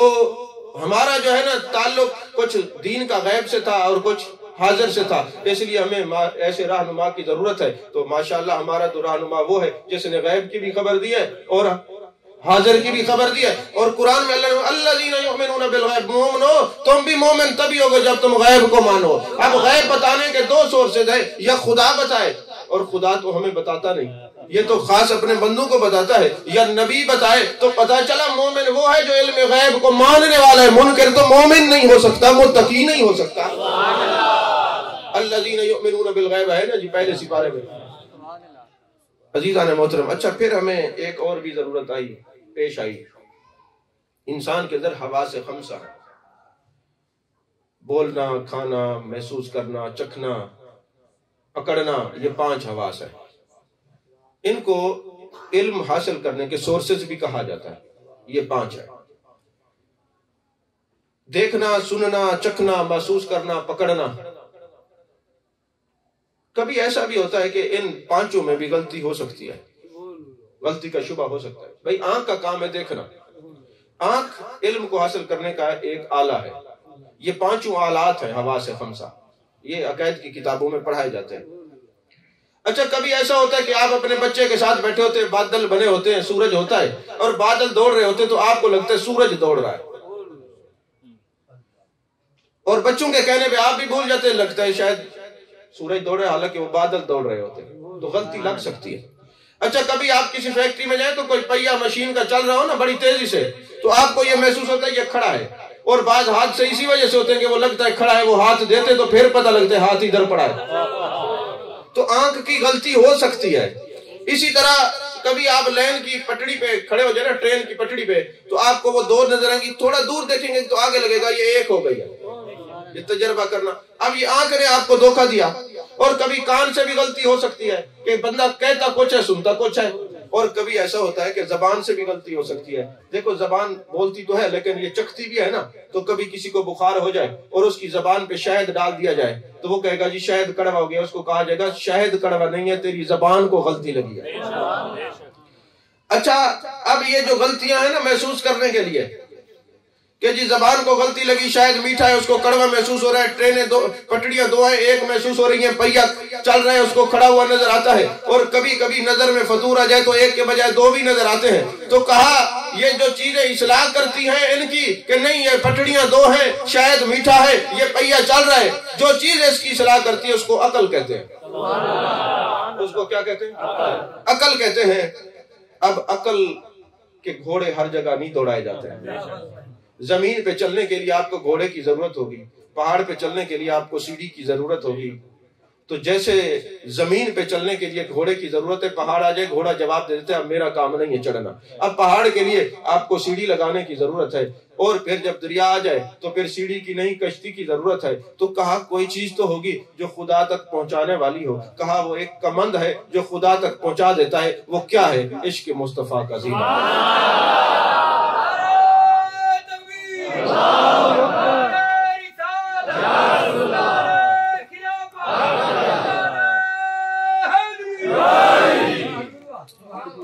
A: ہمارا جو ہے نا تعلق کچھ دین کا غیب سے تھا اور کچھ حاضر سے تھا، اس لیے ہمیں ایسے رہنما کی ضرورت ہے۔ تو ماشاءاللہ ہمارا تو رہنما وہ ہے جس نے غیب کی بھی خبر دی ہے اور حاضر کی بھی خبر دی ہے۔ اور قرآن میں اللہ الذین یؤمنون بالغیب، مومنو تم بھی مومن تبھی ہوگے جب تم غیب کو مانو۔ اب غیب بتانے کے دو سورسز ہیں، یا خدا بتائے اور خدا تو ہمیں بتاتا نہیں، یہ تو خاص اپنے بندوں کو بتاتا ہے، یا نبی بتائے تو پتا چلا مومن وہ ہے جو علم غیب کو ماننے والا ہے۔ منکر تو مومن نہیں ہو سکتا، متقی نہیں ہو سکتا۔ الذین یؤمنون بالغیب ہے نا جی پہلے سپارے میں۔ عزیزان محترم، اچھا پھر ہمیں ایک اور بھی ضرورت پیش آئی۔ انسان کے اندر حواس خمسہ ہے، بولنا، کھانا، محسوس کرنا، چکھنا، پکڑنا، یہ 5 حواس ہیں۔ ان کو علم حاصل کرنے کے سورسز بھی کہا جاتا ہے، یہ 5 ہے۔ دیکھنا، سننا، چکھنا، محسوس کرنا، پکڑنا۔ کبھی ایسا بھی ہوتا ہے کہ ان 5 میں بھی غلطی ہو سکتی ہے، غلطی کا شبہ ہو سکتا ہے۔ بھئی آنکھ کا کام ہے دیکھنا، آنکھ علم کو حاصل کرنے کا ایک آلہ ہے۔ یہ 5 آلات ہیں حواس خمسہ، یہ عقائد کی کتابوں میں پڑھائے جاتے ہیں۔ اچھا کبھی ایسا ہوتا ہے کہ آپ اپنے بچے کے ساتھ بیٹھے ہوتے ہیں، بادل بنے ہوتے ہیں، سورج ہوتا ہے اور بادل دوڑ رہے ہوتے ہیں تو آپ کو لگتا ہے سورج دوڑ رہا ہے، اور بچوں کے کہنے پہ آپ بھی بھول جاتے ہیں، لگتا ہے شاید سورج دوڑ رہا ہے حالانکہ وہ بادل دوڑ رہے ہوتے ہیں، تو غلطی لگ سکتی ہے۔ اچھا کبھی آپ کسی فیکٹری میں جائیں تو کوئی پہیا مشین کا چل رہا ہو نا بڑی تیزی سے، تو آپ کو یہ محسوس ہوتا ہے یہ کھڑا ہے، اور بعض ہاتھ سے اسی وجہ سے ہوتے ہیں کہ وہ لگتا ہے کھڑا ہے، وہ ہاتھ دیتے تو پھر پتہ لگتا ہے ہاتھ ادھر پڑا ہے۔ تو آنکھ کی غلطی ہو سکتی ہے۔ اسی طرح کبھی آپ لین کی پٹڑی پہ کھڑے ہو جائے نا، ٹرین کی پٹڑی پہ، تو آپ کو وہ 2 نظر آئیں گی، تھوڑا دور دیکھیں گے تو آگے لگے گا یہ 1 ہو گئی ہے۔ یہ تجربہ کرنا۔ اب یہ آنکھ نے آپ کو دھوکہ دیا۔ اور کبھی کان سے بھی غلطی ہو سکتی ہے کہ بندہ کہتا کچھ ہے سنتا کچھ ہے، اور کبھی ایسا ہوتا ہے کہ زبان سے بھی غلطی ہو سکتی ہے۔ دیکھو زبان بولتی تو ہے لیکن یہ چکھتی بھی ہے نا، تو کبھی کسی کو بخار ہو جائے اور اس کی زبان پہ شہد ڈال دیا جائے تو وہ کہے گا جی شہد کڑوا ہو گیا، اس کو کہا جائے گا شہد کڑوا نہیں ہے، تیری زبان کو غلطی لگی ہے۔ اچھا اب یہ جو غلطیاں ہیں نا محسوس کرنے کے لیے کہ جی زبان کو غلطی لگی، شاید میٹھا ہے اس کو کڑوا محسوس ہو رہا ہے، ٹرینیں پٹڑیاں 2 ہیں، 1 محسوس ہو رہی ہیں، پہیا چل رہا ہے اس کو کھڑا ہوا نظر آتا ہے، اور کبھی کبھی نظر میں فطور آ جائے تو 1 کے بجائے 2 بھی نظر آتے ہیں۔ تو کہا یہ جو چیزیں اصلاح کرتی ہیں ان کی کہ نہیں یہ پٹڑیاں 2 ہیں، شاید میٹھا ہے، یہ پہیا چل رہا ہے، جو چیز اس کی اصلاح کرتی ہے اس کو عقل کہتے ہیں۔ اس کو کیا کہتے ہیں؟ عقل کہتے ہیں۔ اب عقل کے گھوڑے ہر جگہ نہیں دوڑائے جاتے ہیں۔ زمین پہ چلنے کے لیے آپ کو گھوڑے کی ضرورت ہوگی، پہاڑ پہ چلنے کے لیے آپ کو سیڑھی کی ضرورت ہوگی۔ تو جیسے زمین پہ چلنے کے لیے گھوڑے کی ضرورت ہے، پہاڑ آ جائے گھوڑا جواب دے دیتا ہے اب میرا کام نہیں ہے چڑھنا۔ اب پہاڑ کے لیے آپ کو سیڑھی لگانے کی ضرورت ہے، اور پھر جب دریا آ جائے تو پھر سیڑھی کی نہیں کشتی کی ضرورت ہے۔ تو کہا کوئی چیز تو ہوگی جو خدا تک پہنچانے والی ہو، کہا وہ ایک کمند ہے جو خدا تک پہنچا دیتا ہے۔ وہ کیا ہے؟ عشق مصطفیٰ کا زینہ۔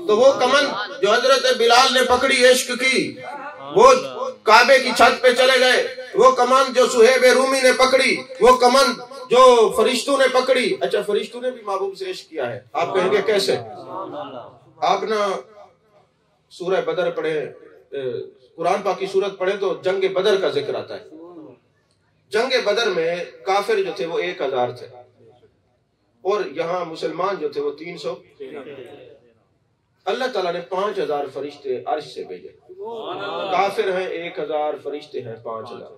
A: تو وہ کمند جو حضرت بلال نے پکڑی عشق کی، وہ کعبے کی چھت پہ چلے گئے۔ وہ کمند جو صہیب رومی نے پکڑی، وہ کمند جو فرشتوں نے پکڑی۔ اچھا فرشتوں نے بھی محبوب سے عشق کیا ہے، آپ کہیں گے کیسے؟ آپ نا سورہ بدر پڑھے، قرآن پاک کی سورت پڑھے تو جنگ بدر کا ذکر آتا ہے۔ جنگ بدر میں کافر جو تھے وہ 1000 تھے، اور یہاں مسلمان جو تھے وہ 300. اللہ تعالیٰ نے 5000 فرشتے عرش سے بھیجے. کافر ہیں 1000، فرشتے ہیں 5000.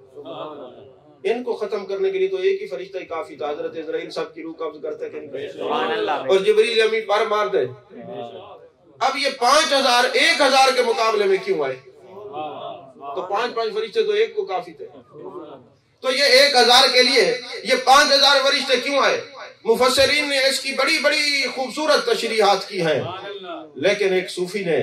A: ان کو ختم کرنے کے لیے تو ایک ہی فرشتہ ہی کافی تھا. حضرت اسرائیل سب کی روح قبض کرتے کہ نہیں، اور جبریل امین پر مار دے. اب یہ 5000 1000 کے مقابلے میں کیوں آئے؟ تو 5 فرشتے تو ایک کو کافی تھے. تو یہ 1000 کے لیے یہ 5000 فرشتے کیوں آئے؟ مفسرین نے اس کی بڑی بڑی خوبصورت تشریحات کی ہیں، لیکن ایک صوفی نے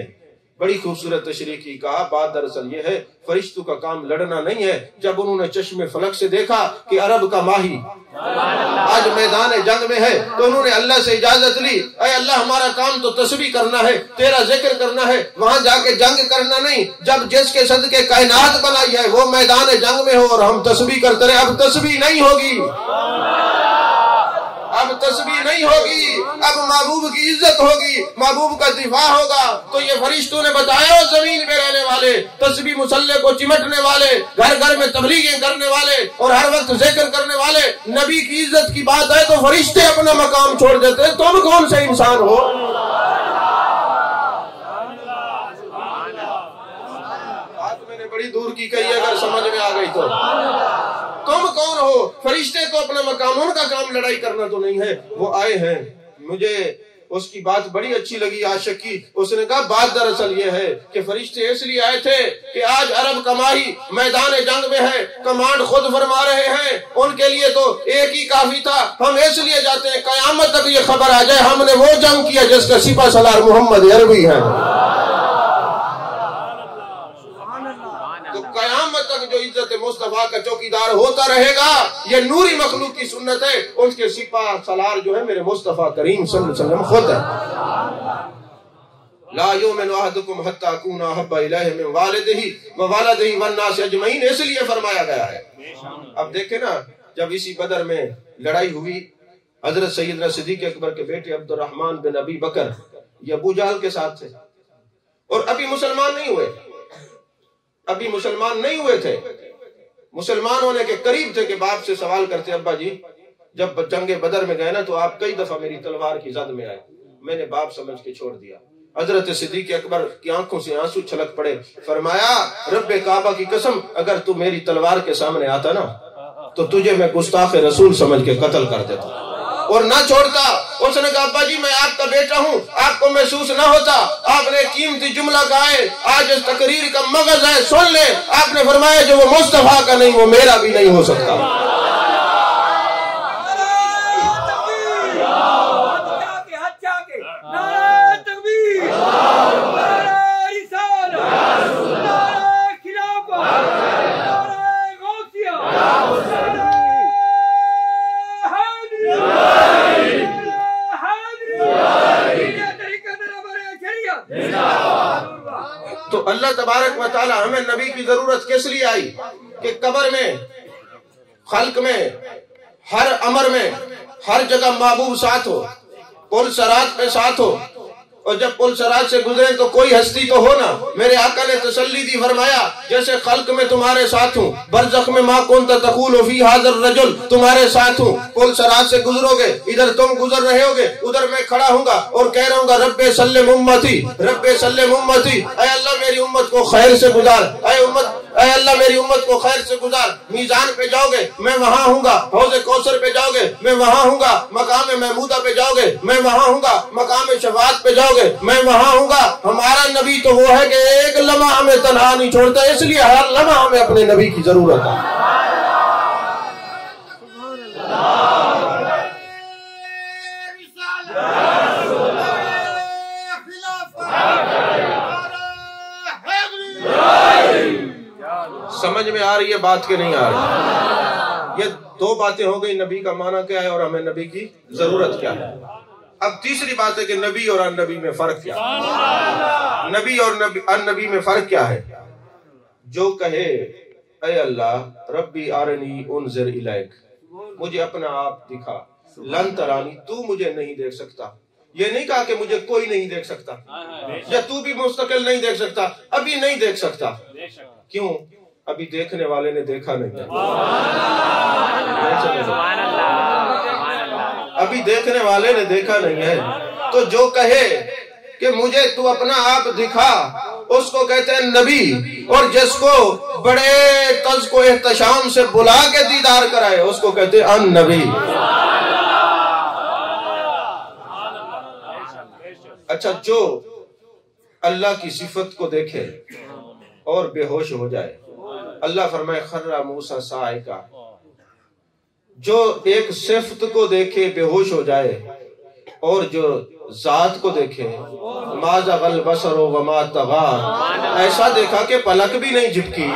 A: بڑی خوبصورت تشریح کی. کہا بات دراصل یہ ہے فرشتوں کا کام لڑنا نہیں ہے. جب انہوں نے چشم فلک سے دیکھا کہ عرب کا ماہی آج میدان جنگ میں ہے تو انہوں نے اللہ سے اجازت لی، اے اللہ ہمارا کام تو تسبیح کرنا ہے، تیرا ذکر کرنا ہے، وہاں جا کے جنگ کرنا نہیں. جب جس کے صدقے کائنات بنائی ہے وہ میدان جنگ میں ہو اور ہم تسبیح کرتے رہے، اب تسبیح نہیں ہوگی، اب تسبیح نہیں ہوگی، اب محبوب کی عزت ہوگی، محبوب کا دفاع ہوگا. تو یہ فرشتوں نے بتایا زمین پہ رہنے والے، تسبیح مسلح کو چمٹنے والے، گھر گھر میں تبلیغیں کرنے والے اور ہر وقت ذکر کرنے والے، نبی کی عزت کی بات ہے تو فرشتے اپنا مقام چھوڑ دیتے ہیں. تم کون سے انسان ہو؟ بات میں نے بڑی دور کی کہی ہے، اگر سمجھ میں آ گئی تو. تم کون ہو؟ فرشتے تو اپنا مقام، ان کا کام لڑائی کرنا تو نہیں ہے. وہ آئے ہیں، مجھے اس کی بات بڑی اچھی لگی عاشق کی. اس نے کہا بات دراصل یہ ہے کہ فرشتے اس لیے آئے تھے کہ آج عرب کا ماہی میدان جنگ میں ہے، کمانڈ خود فرما رہے ہیں، ان کے لیے تو ایک ہی کافی تھا. ہم اس لیے جاتے ہیں قیامت تک یہ خبر آ جائے ہم نے وہ جنگ کیا جس کا سپہ سالار محمد عربی ہے. قیامت تک جو عزت مصطفیٰ کا چوکیدار ہوتا رہے گا، یہ نوری مخلوق کی سنت ہے. اس کے سپاہ سالار جو ہے میرے مصطفیٰ کریم صلی اللہ علیہ وسلم خود ہے. لا یؤمن احدکم حتی اکون احب الیہ من والدہ وولدہ والناس اجمعین، اس لیے فرمایا گیا ہے. اب دیکھیں نا، جب اسی بدر میں لڑائی ہوئی، حضرت سیدنا صدیق اکبر کے بیٹے عبد الرحمن بن ابی بکر یہ ابو جہل کے ساتھ تھے اور ابھی مسلمان نہیں ہوئے، ابھی مسلمان نہیں ہوئے تھے. مسلمان ہونے کے قریب تھے کہ باپ سے سوال کرتے، ابا جی جب جنگ بدر میں گئے نا تو آپ کئی دفعہ میری تلوار کی زد میں آئے، میں نے باپ سمجھ کے چھوڑ دیا. حضرت صدیق اکبر کی آنکھوں سے آنسو چھلک پڑے. فرمایا رب کعبہ کی قسم اگر تو میری تلوار کے سامنے آتا نا تو تجھے میں گستاخ رسول سمجھ کے قتل کر دیتا اور نہ چھوڑتا. اس نے کہا ابا جی میں آپ کا بیٹا ہوں، آپ کو محسوس نہ ہوتا؟ آپ نے قیمتی جملہ کہا ہے، آج اس تقریر کا مغز ہے، سن لیں. آپ نے فرمایا جو وہ مصطفیٰ کا نہیں وہ میرا بھی نہیں ہو سکتا. تو اللہ تبارک و تعالی ہمیں نبی کی ضرورت کس لیے آئی کہ قبر میں، خلق میں، ہر امر میں، ہر جگہ محبوب ساتھ ہو، پل صراط پہ ساتھ ہو. اور جب پل صراط سے گزرے تو کوئی ہستی تو ہو نا. میرے آقا نے تسلی دی، فرمایا جیسے خلق میں تمہارے ساتھ ہوں، برزخ میں ما کنت تقول فی ھذا الرجل تمہارے ساتھ ہوں. پل صراط سے گزرو گے، ادھر تم گزر رہے ہوگے، ادھر میں کھڑا ہوں گا اور کہہ رہا ہوں گا رب سلم امتی، رب سلم امتی، اے اللہ میری امت کو خیر سے گزار، اے اللہ میری امت کو خیر سے گزار. میزان پہ جاؤ گے میں وہاں ہوں گا، حوض کوثر پہ جاؤ گے میں وہاں ہوں گا، مقام محمودہ پہ جاؤ گے میں وہاں ہوں گا، مقام شفاعت پہ جاؤ گے میں وہاں ہوں گا. ہمارا نبی تو وہ ہے کہ ایک لمحہ ہمیں تنہا نہیں چھوڑتا، اس لیے ہر لمحہ ہمیں اپنے نبی کی ضرورت ہے. سمجھ میں آ رہی ہے بات کہ نہیں آ رہی؟ یہ دو باتیں ہو گئی، نبی کا معنی کیا ہے اور ہمیں نبی کی ضرورت کیا ہے. اب تیسری بات ہے کہ نبی اور ان نبی میں فرق کیا ہے. نبی اور ان نبی میں فرق کیا ہے؟ جو کہے اے اللہ ربی آرنی انظر الیک، مجھے اپنا آپ دکھا، لن ترانی، تو مجھے نہیں دیکھ سکتا. یہ نہیں کہا کہ مجھے کوئی نہیں دیکھ سکتا یا تو بھی مستقل نہیں دیکھ سکتا، ابھی نہیں دیکھ سکتا. کیوں؟ ابھی دیکھنے والے نے دیکھا نہیں. ابھی دیکھنے والے نے دیکھا نہیں ہے. تو جو کہے کہ مجھے تو اپنا آپ دکھا اس کو کہتے ہیں نبی، اور جس کو بڑے طرز کو احتشام سے بلا کے دیدار کرائے اس کو کہتے ہیں ان نبی. اچھا جو اللہ کی صفت کو دیکھے اور بے ہوش ہو جائے، اللہ فرمائے خر موسیٰ صاعقہ. جو ایک صفت کو دیکھے بے ہوش ہو جائے اور جو ذات کو دیکھے ما زاغ البصر وما طغى، ایسا دیکھا کہ پلک بھی نہیں جھپکی،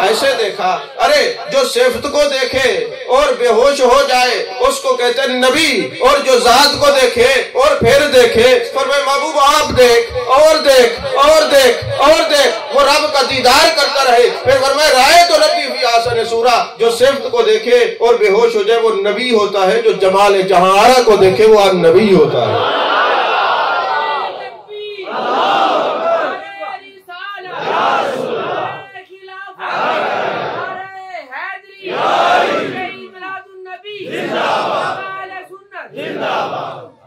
A: ایسے دیکھا. ارے جو صفت کو دیکھے اور بے ہوش ہو جائے اس کو کہتے ہیں نبی، اور جو ذات کو دیکھے اور پھر دیکھے. فرمائے محبوب آپ دیکھ اور دیکھ اور دیکھ اور دیکھ، وہ رب کا دیدار کرتا رہے. پھر فرمائے رائے تو ربی فی احسن صورہ. جو صفت کو دیکھے اور بے ہوش ہو جائے وہ نبی ہوتا ہے، جو جمال جہاں کو دیکھے وہ نبی ہوتا ہے.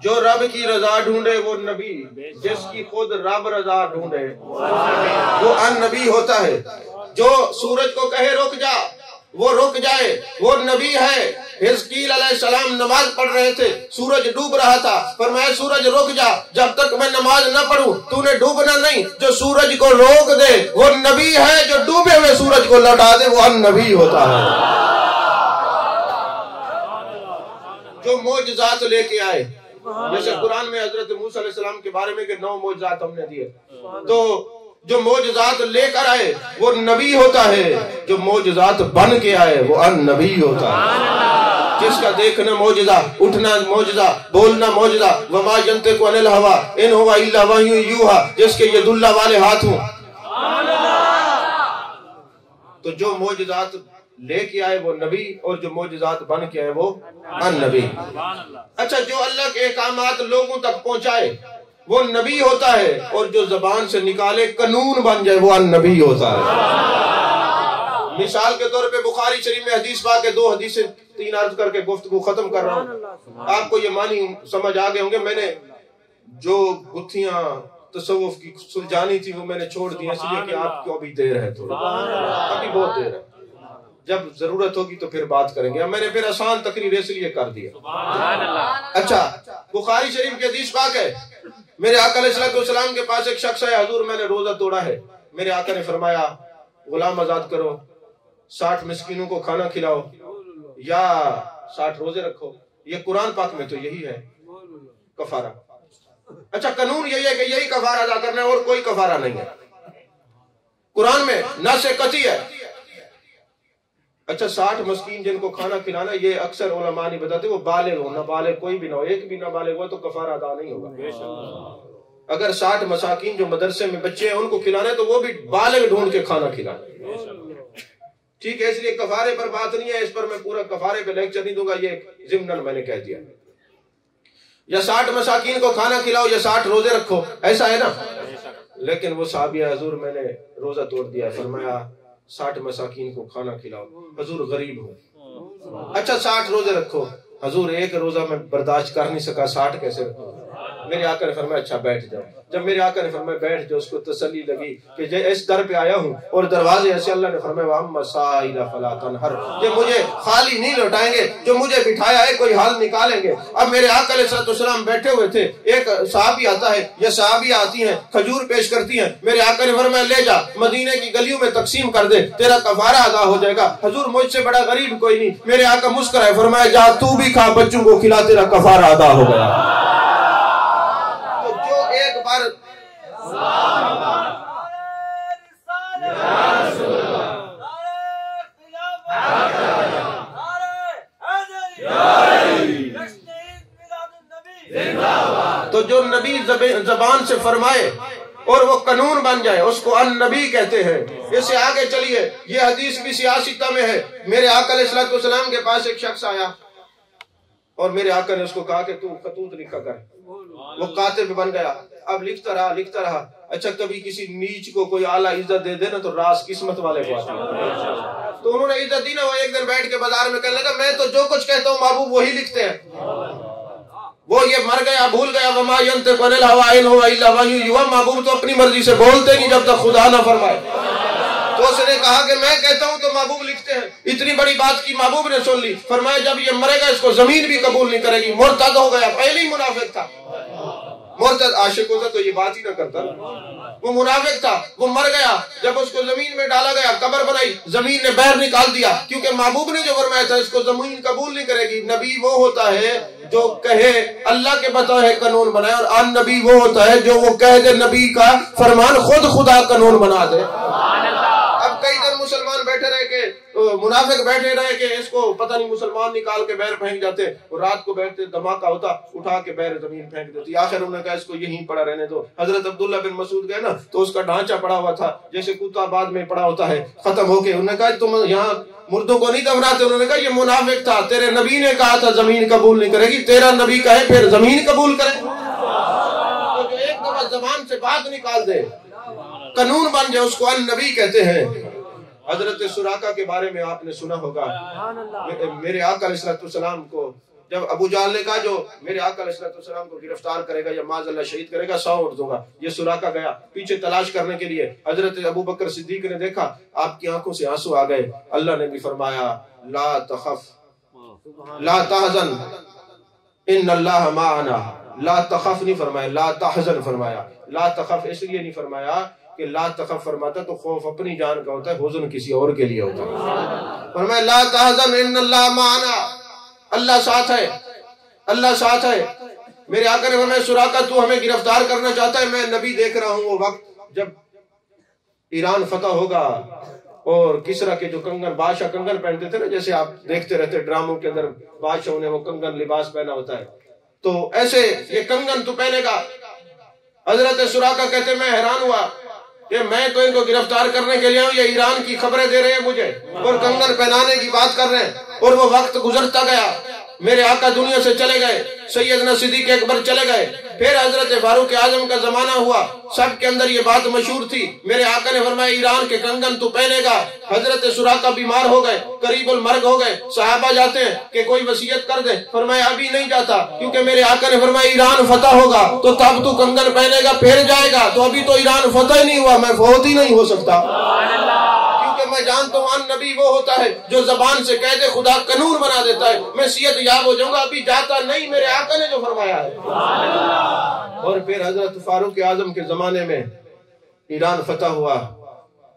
A: جو رب کی رضا ڈھونڈے وہ نبی، جس کی خود رب رضا ڈھونڈے وہ ان نبی ہوتا ہے. جو سورج کو کہے رک جا وہ رک جائے وہ نبی ہے. حزقیل علیہ السلام نماز پڑھ رہے تھے، سورج ڈوب رہا تھا. فرمایا سورج رک جا، جب تک میں نماز نہ پڑھوں تو نے ڈوبنا نہیں. جو سورج کو روک دے وہ نبی ہے، جو ڈوبے ہوئے سورج کو لوٹا دے وہ ان نبی ہوتا ہے. جو معجزات لے کے آئے، جیسے قرآن میں حضرت موسیٰ علیہ السلام کے بارے میں کہ 9 معجزات ہم نے دیے، تو جو معجزات لے کر آئے وہ نبی ہوتا ہے. جو معجزات بن کے آئے وہ ان نبی ہوتا ہے. جس کا دیکھنا معجزہ، اٹھنا معجزہ، بولنا معجزہ. وما ينطق عن الهوى ان هو الا وحی یوحى، جس کے ید اللہ والے ہاتھ ہوں. تو جو معجزات لے کے آئے وہ نبی، اور جو معجزات بن کے آئے وہ ان نبی. اچھا جو اللہ کے احکامات لوگوں تک پہنچائے وہ نبی ہوتا ہے، اور جو زبان سے نکالے قانون بن جائے وہ ان نبی ہوتا ہے. مثال کے طور پہ بخاری شریف میں حدیث پاک کے 2 حدیثیں 3 عرض کر کے گفتگو ختم کر رہا ہوں. آپ کو یہ معنی سمجھ آگے ہوں گے. میں نے جو گتھیاں تصوف کی سلجھانی تھی وہ میں نے چھوڑ دی، اس لیے کہ آپ کو ابھی دیر ہے، تھوڑا ابھی بہت دیر ہے. جب ضرورت ہوگی تو پھر بات کریں گے. میں نے پھر آسان تقریر اس لیے کر دیا. اچھا بخاری شریف کی حدیث پاک ہے، میرے آقا علیہ السلام کے پاس ایک شخص ہے، حضور میں نے روزہ توڑا ہے. میرے آقا نے فرمایا غلام آزاد کرو، 60 مسکینوں کو کھانا کھلاؤ، یا 60 روزے رکھو. یہ قرآن پاک میں تو یہی ہے کفارہ. اچھا قانون یہی ہے کہ یہی کفارہ ادا کرنا ہے اور کوئی کفارہ نہیں ہے. قرآن میں نص قطعی ہے. اچھا 60 مسکین جن کو کھانا کھلانا، یہ اکثر علماء نہیں بتاتے وہ بالغ ہو، نابالغ کوئی بھی نہ ہو. ایک بھی نابالغ ہو تو کفارہ ادا نہیں ہوگا. اگر 60 مساکین جو مدرسے میں بچے ہیں ان کو کھلانا ہے تو وہ بھی بالغ ڈھونڈ کے کھانا کھلانا. ٹھیک ہے، اس لیے کفارے پر بات نہیں ہے. اس پر میں پورا کفارے پہ لیکچر نہیں دوں گا، یہ ضمناً میں نے کہہ دیا. یا 60 مساکین کو کھانا کھلاؤ یا 60 روزے رکھو، ایسا ہے نا. لیکن وہ صحابی حضور میں نے روزہ توڑ دیا. فرمایا 60 مساکین کو کھانا کھلاؤ، حضور غریب ہوں. اچھا 60 روزے رکھو، حضور ایک روزہ میں برداشت کر نہیں سکا، 60 کیسے رکھو. میرے آقا نے فرمایا اچھا بیٹھ جاؤ. جب میرے آقا نے فرمایا بیٹھ جاؤ، اس کو تسلی لگی کہ اس در پہ آیا ہوں اور دروازے ایسے اللہ نے فرمایا وَأَمَّا السَّائِلَ فَلَا تَنْهَرْ، یہ مجھے خالی نہیں لوٹائیں گے، جو مجھے بٹھایا ہے کوئی حال نکالیں گے. اب میرے آقا علیہ السلام بیٹھے ہوئے تھے، ایک صحابی آتا ہے یا صحابی آتی ہیں، کھجور پیش کرتی ہیں. میرے آقا نے فرمایا لے جا مدینے کی گلیوں میں تقسیم کر دے، تیرا کفارہ ادا ہو جائے گا. حضور مجھ سے بڑا غریب کوئی نہیں. میرے آقا مسکرائے، فرمایا جا تو بھی کھا، بچوں کو کھلا، تیرا کفارہ ادا ہو گیا. تو جو نبی زبان سے فرمائے اور وہ قانون بن جائے اس کو ان نبی کہتے ہیں. اس سے آگے چلیے، یہ حدیث بھی سیاستہ میں ہے. میرے آقا علیہ السلام کے پاس ایک شخص آیا اور میرے آقا نے اس کو کہا کہ تو خطوط لکھا کر. وہ کاتب بن گیا. اب لکھتا رہا. اچھا کبھی کسی نیچ کو کوئی اعلیٰ عزت دے دے نا تو راز قسمت والے کو آتی ہے. تو انہوں نے عزت دی نا. وہ ایک دن بیٹھ کے بازار میں کہنے لگا میں تو جو کچھ کہتا ہوں محبوب وہی لکھتے ہیں. وہ یہ مر گیا بھول گیا وما ينطق عن الهوى ان هو الا وحی یوحی، محبوب تو اپنی مرضی سے بولتے نہیں جب تک خدا نہ فرمائے۔ تو اس نے کہا کہ میں کہتا ہوں تو محبوب لکھتے ہیں۔ اتنی بڑی بات کی محبوب نے سن لی، فرمایا جب یہ مرے گا اس کو زمین بھی قبول نہیں کرے گی، مرتد ہو گیا، پہلے ہی منافق تھا۔ مرتد عاشق ہوتا تو یہ بات ہی نہ کرتا، وہ منافق تھا، وہ مر گیا، جب اس کو زمین میں ڈالا گیا، قبر بنائی، زمین نے باہر نکال دیا، کیونکہ محبوب نے جو فرمایا تھا اس کو زمین قبول نہیں کرے گی۔ نبی وہ ہوتا ہے جو کہے اللہ کے بتائے قانون بنائے، اور ان نبی وہ ہوتا ہے جو وہ کہہ دے نبی کا فرمان خود خدا قانون بنا دے۔ اب کئی دن مسلمان بیٹھے رہے کہ منافق بیٹھے رہے کہ اس کو پتہ نہیں مسلمان نکال کے باہر پھینک جاتے، اور رات کو بیٹھتے دھماکہ ہوتا اٹھا کے باہر زمین پھینک دیتی۔ آخر انہوں نے کہا اس کو یہیں پڑا رہنے دو۔ حضرت عبداللہ بن مسعود گئے نا تو اس کا ڈھانچہ پڑا ہوا تھا جیسے کتا بعد میں پڑا ہوتا ہے، ختم ہو کے انہوں نے کہا تم یہاں مردوں کو نہیں دفناتے؟ انہوں نے کہا یہ منافق تھا، تیرے نبی نے کہا تھا زمین قبول نہیں کرے گی، تیرا نبی کہے پھر زمین قبول کرے؟ تو جو ایک دفعہ زبان سے بات نکال دے قانون بن جائے اس کو ان نبی کہتے ہیں۔ حضرت سراقہ کے بارے میں آپ نے سنا ہوگا، میرے آقا علیہ السلام کو جب ابو جہل نے کہا جو میرے آقا علیہ السلام کو گرفتار کرے گا یا معاذ اللہ شہید کرے گا 100 اونٹ دوں گا، یہ سراقہ گیا پیچھے تلاش کرنے کے لیے۔ حضرت ابو بکر صدیق نے دیکھا آپ کی آنکھوں سے آنسو آ گئے، اللہ نے بھی فرمایا لا تخف لا تحزن ان اللہ معنا، لا تخف نہیں فرمایا، لا تحزن فرمایا۔ لا تخف اس لیے نہیں فرمایا کہ لا تخف فرماتا تو خوف اپنی جان کا ہوتا ہے، حزن کسی اور کے لیے ہوتا ہے۔ فرمایا لا تحزن ان اللہ معنا، اللہ ساتھ ہے، اللہ ساتھ ہے۔ میرے آقا نے فرمایا سراقہ تو ہمیں گرفتار کرنا چاہتا ہے، میں نبی دیکھ رہا ہوں وہ وقت جب ایران فتح ہوگا اور کسرا کے جو کنگن بادشاہ کنگن پہنتے تھے نا، جیسے آپ دیکھتے رہتے ڈراموں کے اندر بادشاہوں نے وہ کنگن لباس پہنا ہوتا ہے، تو ایسے یہ کنگن تو پہنے گا۔ حضرت سراقہ کہتے میں حیران ہوا کہ میں تو ان کو گرفتار کرنے کے لیے ہوں، یہ ایران کی خبریں دے رہے ہیں مجھے اور کنگن پہنانے کی بات کر رہے ہیں۔ اور وہ وقت گزرتا گیا، میرے آقا دنیا سے چلے گئے، سیدنا صدیق اکبر چلے گئے، پھر حضرت فاروق اعظم کا زمانہ ہوا، سب کے اندر یہ بات مشہور تھی، میرے آقا نے فرمایا ایران کے کنگن تو پہنے گا۔ حضرت سراقہ بیمار ہو گئے، قریب المرگ ہو گئے، صحابہ جاتے ہیں کہ کوئی وصیت کر دے، فرمایا ابھی نہیں جاتا، کیونکہ میرے آقا نے فرمایا ایران فتح ہوگا تو تب تو کنگن پہنے گا پھر جائے گا، تو ابھی تو ایران فتح ہی نہیں ہوا، میں فوت ہی نہیں ہو سکتا، کیونکہ میں جانتا ہوں ان نبی وہ ہوتا ہے جو زبان سے کہہ دے خدا قانون بنا دیتا ہے، میں صحت یاب ہو جاؤں گا، ابھی جاتا نہیں، میرے آقا نے جو فرمایا ہے۔ اور پھر حضرت فاروق اعظم کے زمانے میں ایران فتح ہوا،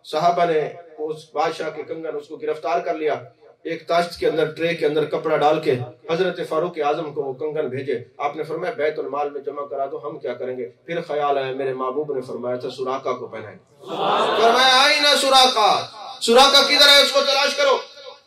A: صحابہ نے اس بادشاہ کے کنگن اس کو گرفتار کر لیا، ایک تاشت کے اندر ٹرے کے اندر کپڑا ڈال کے حضرت فاروق اعظم کو وہ کنگن بھیجے، آپ نے فرمایا بیت المال میں جمع کرا دو، ہم کیا کریں گے؟ پھر خیال آیا میرے محبوب نے فرمایا تھا سراقہ کو پہنائیں، فرمایا آئی نا سراقہ، سراقہ کدھر ہے اس کو تلاش کرو۔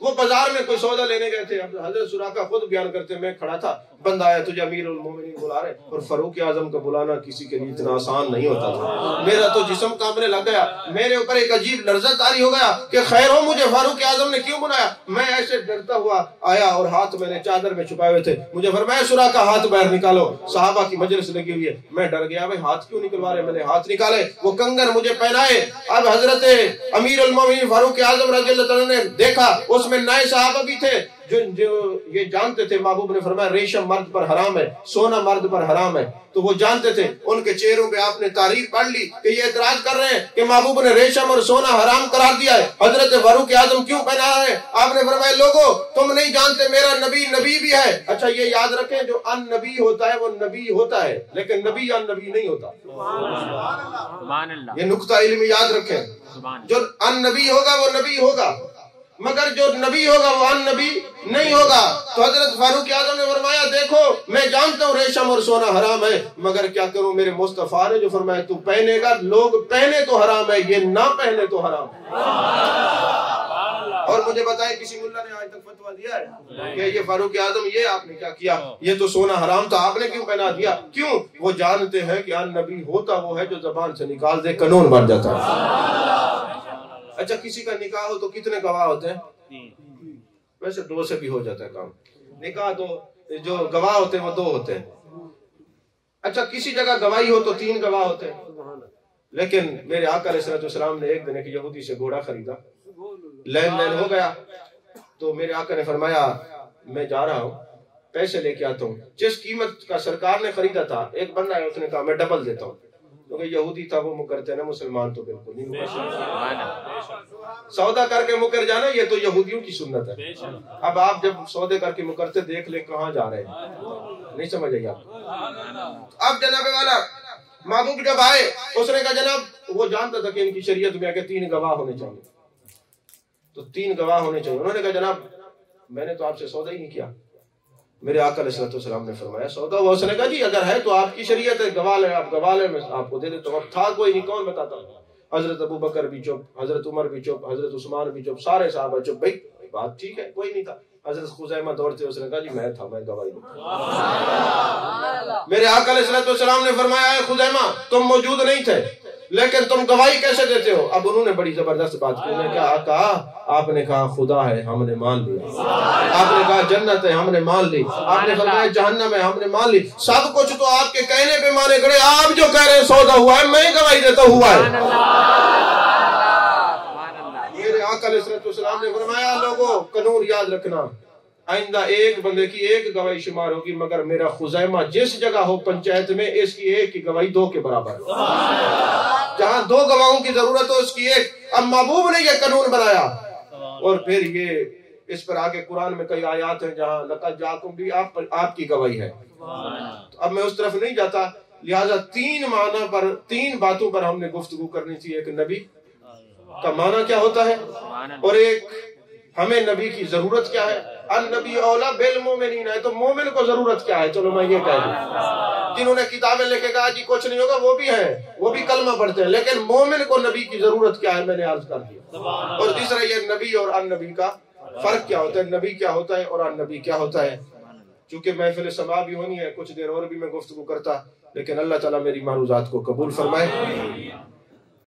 A: وہ بازار میں کوئی سودا لینے گئے تھے، حضرت سراقہ خود بیان کرتے میں کھڑا تھا، بندہ آیا تجھے امیر المومنین بلا رہے، اور فاروق اعظم کو بلانا کسی کے لیے اتنا آسان نہیں ہوتا تھا، میرا تو جسم کانپنے لگ گیا، میرے اوپر ایک عجیب لرزہ طاری ہو گیا کہ خیر ہو مجھے فاروق اعظم نے کیوں بنایا۔ میں ایسے ڈرتا ہوا آیا اور ہاتھ میں نے چادر میں چھپائے ہوئے تھے، مجھے فرمایا سراقہ ہاتھ باہر نکالو، صحابہ کی مجلس لگی ہوئی ہے، میں ڈر گیا بھائی ہاتھ کیوں نکلوا رہے، میں نے ہاتھ نکالے، وہ کنگن مجھے پہنائے۔ اب حضرت امیر المومنین فاروق اعظم رضی اللہ تعالیٰ نے دیکھا، اس میں نئے صحابہ بھی تھے جو یہ جانتے تھے، محبوب نے فرمایا ریشم مرد پر حرام ہے، سونا مرد پر حرام ہے، تو وہ جانتے تھے، ان کے چہروں پہ آپ نے تاریخ پڑھ لی کہ یہ اعتراض کر رہے ہیں کہ محبوب نے ریشم اور سونا حرام قرار دیا ہے، حضرت فاروق اعظم کیوں پہنا رہے ہیں؟ آپ نے فرمایا لوگوں تم نہیں جانتے میرا نبی نبی بھی ہے۔ اچھا یہ یاد رکھیں جو ان نبی ہوتا ہے وہ نبی ہوتا ہے، لیکن نبی ان نبی نہیں ہوتا، یہ نقطہ علمی یاد رکھیں، جو ان نبی ہوگا وہ نبی ہوگا، مگر جو نبی ہوگا وہ ان نبی نہیں ہوگا۔ تو حضرت فاروق اعظم نے فرمایا دیکھو میں جانتا ہوں ریشم اور سونا حرام ہے، مگر کیا کروں، میرے مصطفیٰ نے جو فرمایا تو پہنے گا، لوگ پہنے تو حرام ہے، یہ نہ پہنے تو حرام ہے۔ اور مجھے بتائیں کسی ملا نے آج تک فتویٰ دیا ہے کہ یہ فاروق اعظم یہ آپ نے کیا کیا، یہ تو سونا حرام تھا آپ نے کیوں پہنا دیا؟ کیوں؟ وہ جانتے ہیں کہ ان نبی ہوتا وہ ہے جو زبان سے نکال دے قانون بن جاتا ہے۔ اچھا کسی کا نکاح ہو تو کتنے گواہ ہوتے ہیں؟ ویسے 2 سے بھی ہو جاتا ہے کام، نکاح تو جو گواہ ہوتے ہیں وہ 2 ہوتے ہیں۔ اچھا کسی جگہ گواہی ہو تو 3 گواہ ہوتے ہیں، لیکن میرے آقا علیہ السلام نے ایک دن ایک یہودی سے گھوڑا خریدا، لین دین ہو گیا، تو میرے آقا نے فرمایا میں جا رہا ہوں، پیسے لے کے آتا ہوں، جس قیمت کا سرکار نے خریدا تھا، ایک بندہ ہے اس نے کہا میں ڈبل دیتا ہوں، کیونکہ یہودی تھا وہ مکرتے نا، مسلمان تو بالکل نہیں۔ سودا کر کے مکر جانا یہ تو یہودیوں کی سنت ہے۔ اب آپ جب سودے کر کے مکرتے دیکھ لیں کہاں جا رہے ہیں، نہیں سمجھ آئی آپ۔ اب جناب والا محبوب جب آئے اس نے کہا جناب، وہ جانتا تھا کہ ان کی شریعت میں کہ 3 گواہ ہونے چاہیے، تو 3 گواہ ہونے چاہیے۔ انہوں نے کہا جناب میں نے تو آپ سے سودا ہی نہیں کیا۔ میرے آقا علیہ السلام نے فرمایا سودا ہوا؟ اس نے کہا جی اگر ہے تو آپ کی شریعت ہے، گواہ لیں، آپ گواہ لیں، میں آپ کو دے دیتا ہوں۔ اب تھا کوئی نہیں، کون بتاتا؟ حضرت ابو بکر بھی چپ، حضرت عمر بھی چپ، حضرت عثمان بھی چپ، سارے صحابہ چپ۔ بھائی بات ٹھیک ہے، کوئی نہیں تھا۔ حضرت خزیمہ دوڑتے، اس نے کہا جی میں تھا، میں گواہی دوں۔ میرے آقا علیہ السلام نے فرمایا اے خزیمہ تم موجود نہیں تھے لیکن تم گواہی کیسے دیتے ہو؟ اب انہوں نے بڑی زبردست بات کی، انہوں نے کہا آپ نے کہا خدا ہے، ہم نے مان لیا۔ آپ نے کہا جنت ہے، ہم نے مان لی۔ آپ نے فرمایا جہنم ہے، ہم نے مان لی۔ سب کچھ تو آپ کے کہنے پہ مانے کھڑے، آپ جو کہہ رہے ہیں سودا ہوا ہے، میں گواہی دیتا ہوا ہے۔ میرے آقا علیہ السلام نے فرمایا لوگوں قانون یاد رکھنا، آئندہ ایک بندے کی ایک گواہی شمار ہوگی، مگر میرا خزیمہ جس جگہ ہو پنچایت میں اس کی ایک کی گواہی 2 کے برابر ہے۔ جہاں 2 گواہوں کی ضرورت ہو اس کی ایک۔ اب محبوب نے یہ قانون بنایا، اور پھر یہ اس پر آگے قرآن میں کئی آیات ہیں جہاں لقد جاءکم بھی آپ کی گواہی ہے۔ اب میں اس طرف نہیں جاتا، لہٰذا 3 معنی پر 3 باتوں پر ہم نے گفتگو کرنی تھی۔ ایک نبی کا معنی کیا ہوتا ہے، اور ایک ہمیں نبی کی ضرورت کیا ہے۔ النبی اولا بالمومنین ہے، تو مومن کو ضرورت کیا ہے؟ چلو میں یہ کہہ دوں، جنہوں نے کتابیں لے کے کہا جی کچھ نہیں ہوگا وہ بھی ہیں، وہ بھی کلمہ پڑھتے ہیں، لیکن مومن کو نبی کی ضرورت کیا ہے میں نے عرض کر دیا۔ اور تیسرا یہ نبی اور النبی کا فرق کیا ہوتا ہے، نبی کیا ہوتا ہے اور النبی کیا ہوتا ہے۔ چونکہ محفل سما بھی ہونی ہے، کچھ دیر اور بھی میں گفتگو کرتا، لیکن اللہ تعالیٰ میری معروضات کو قبول فرمائے۔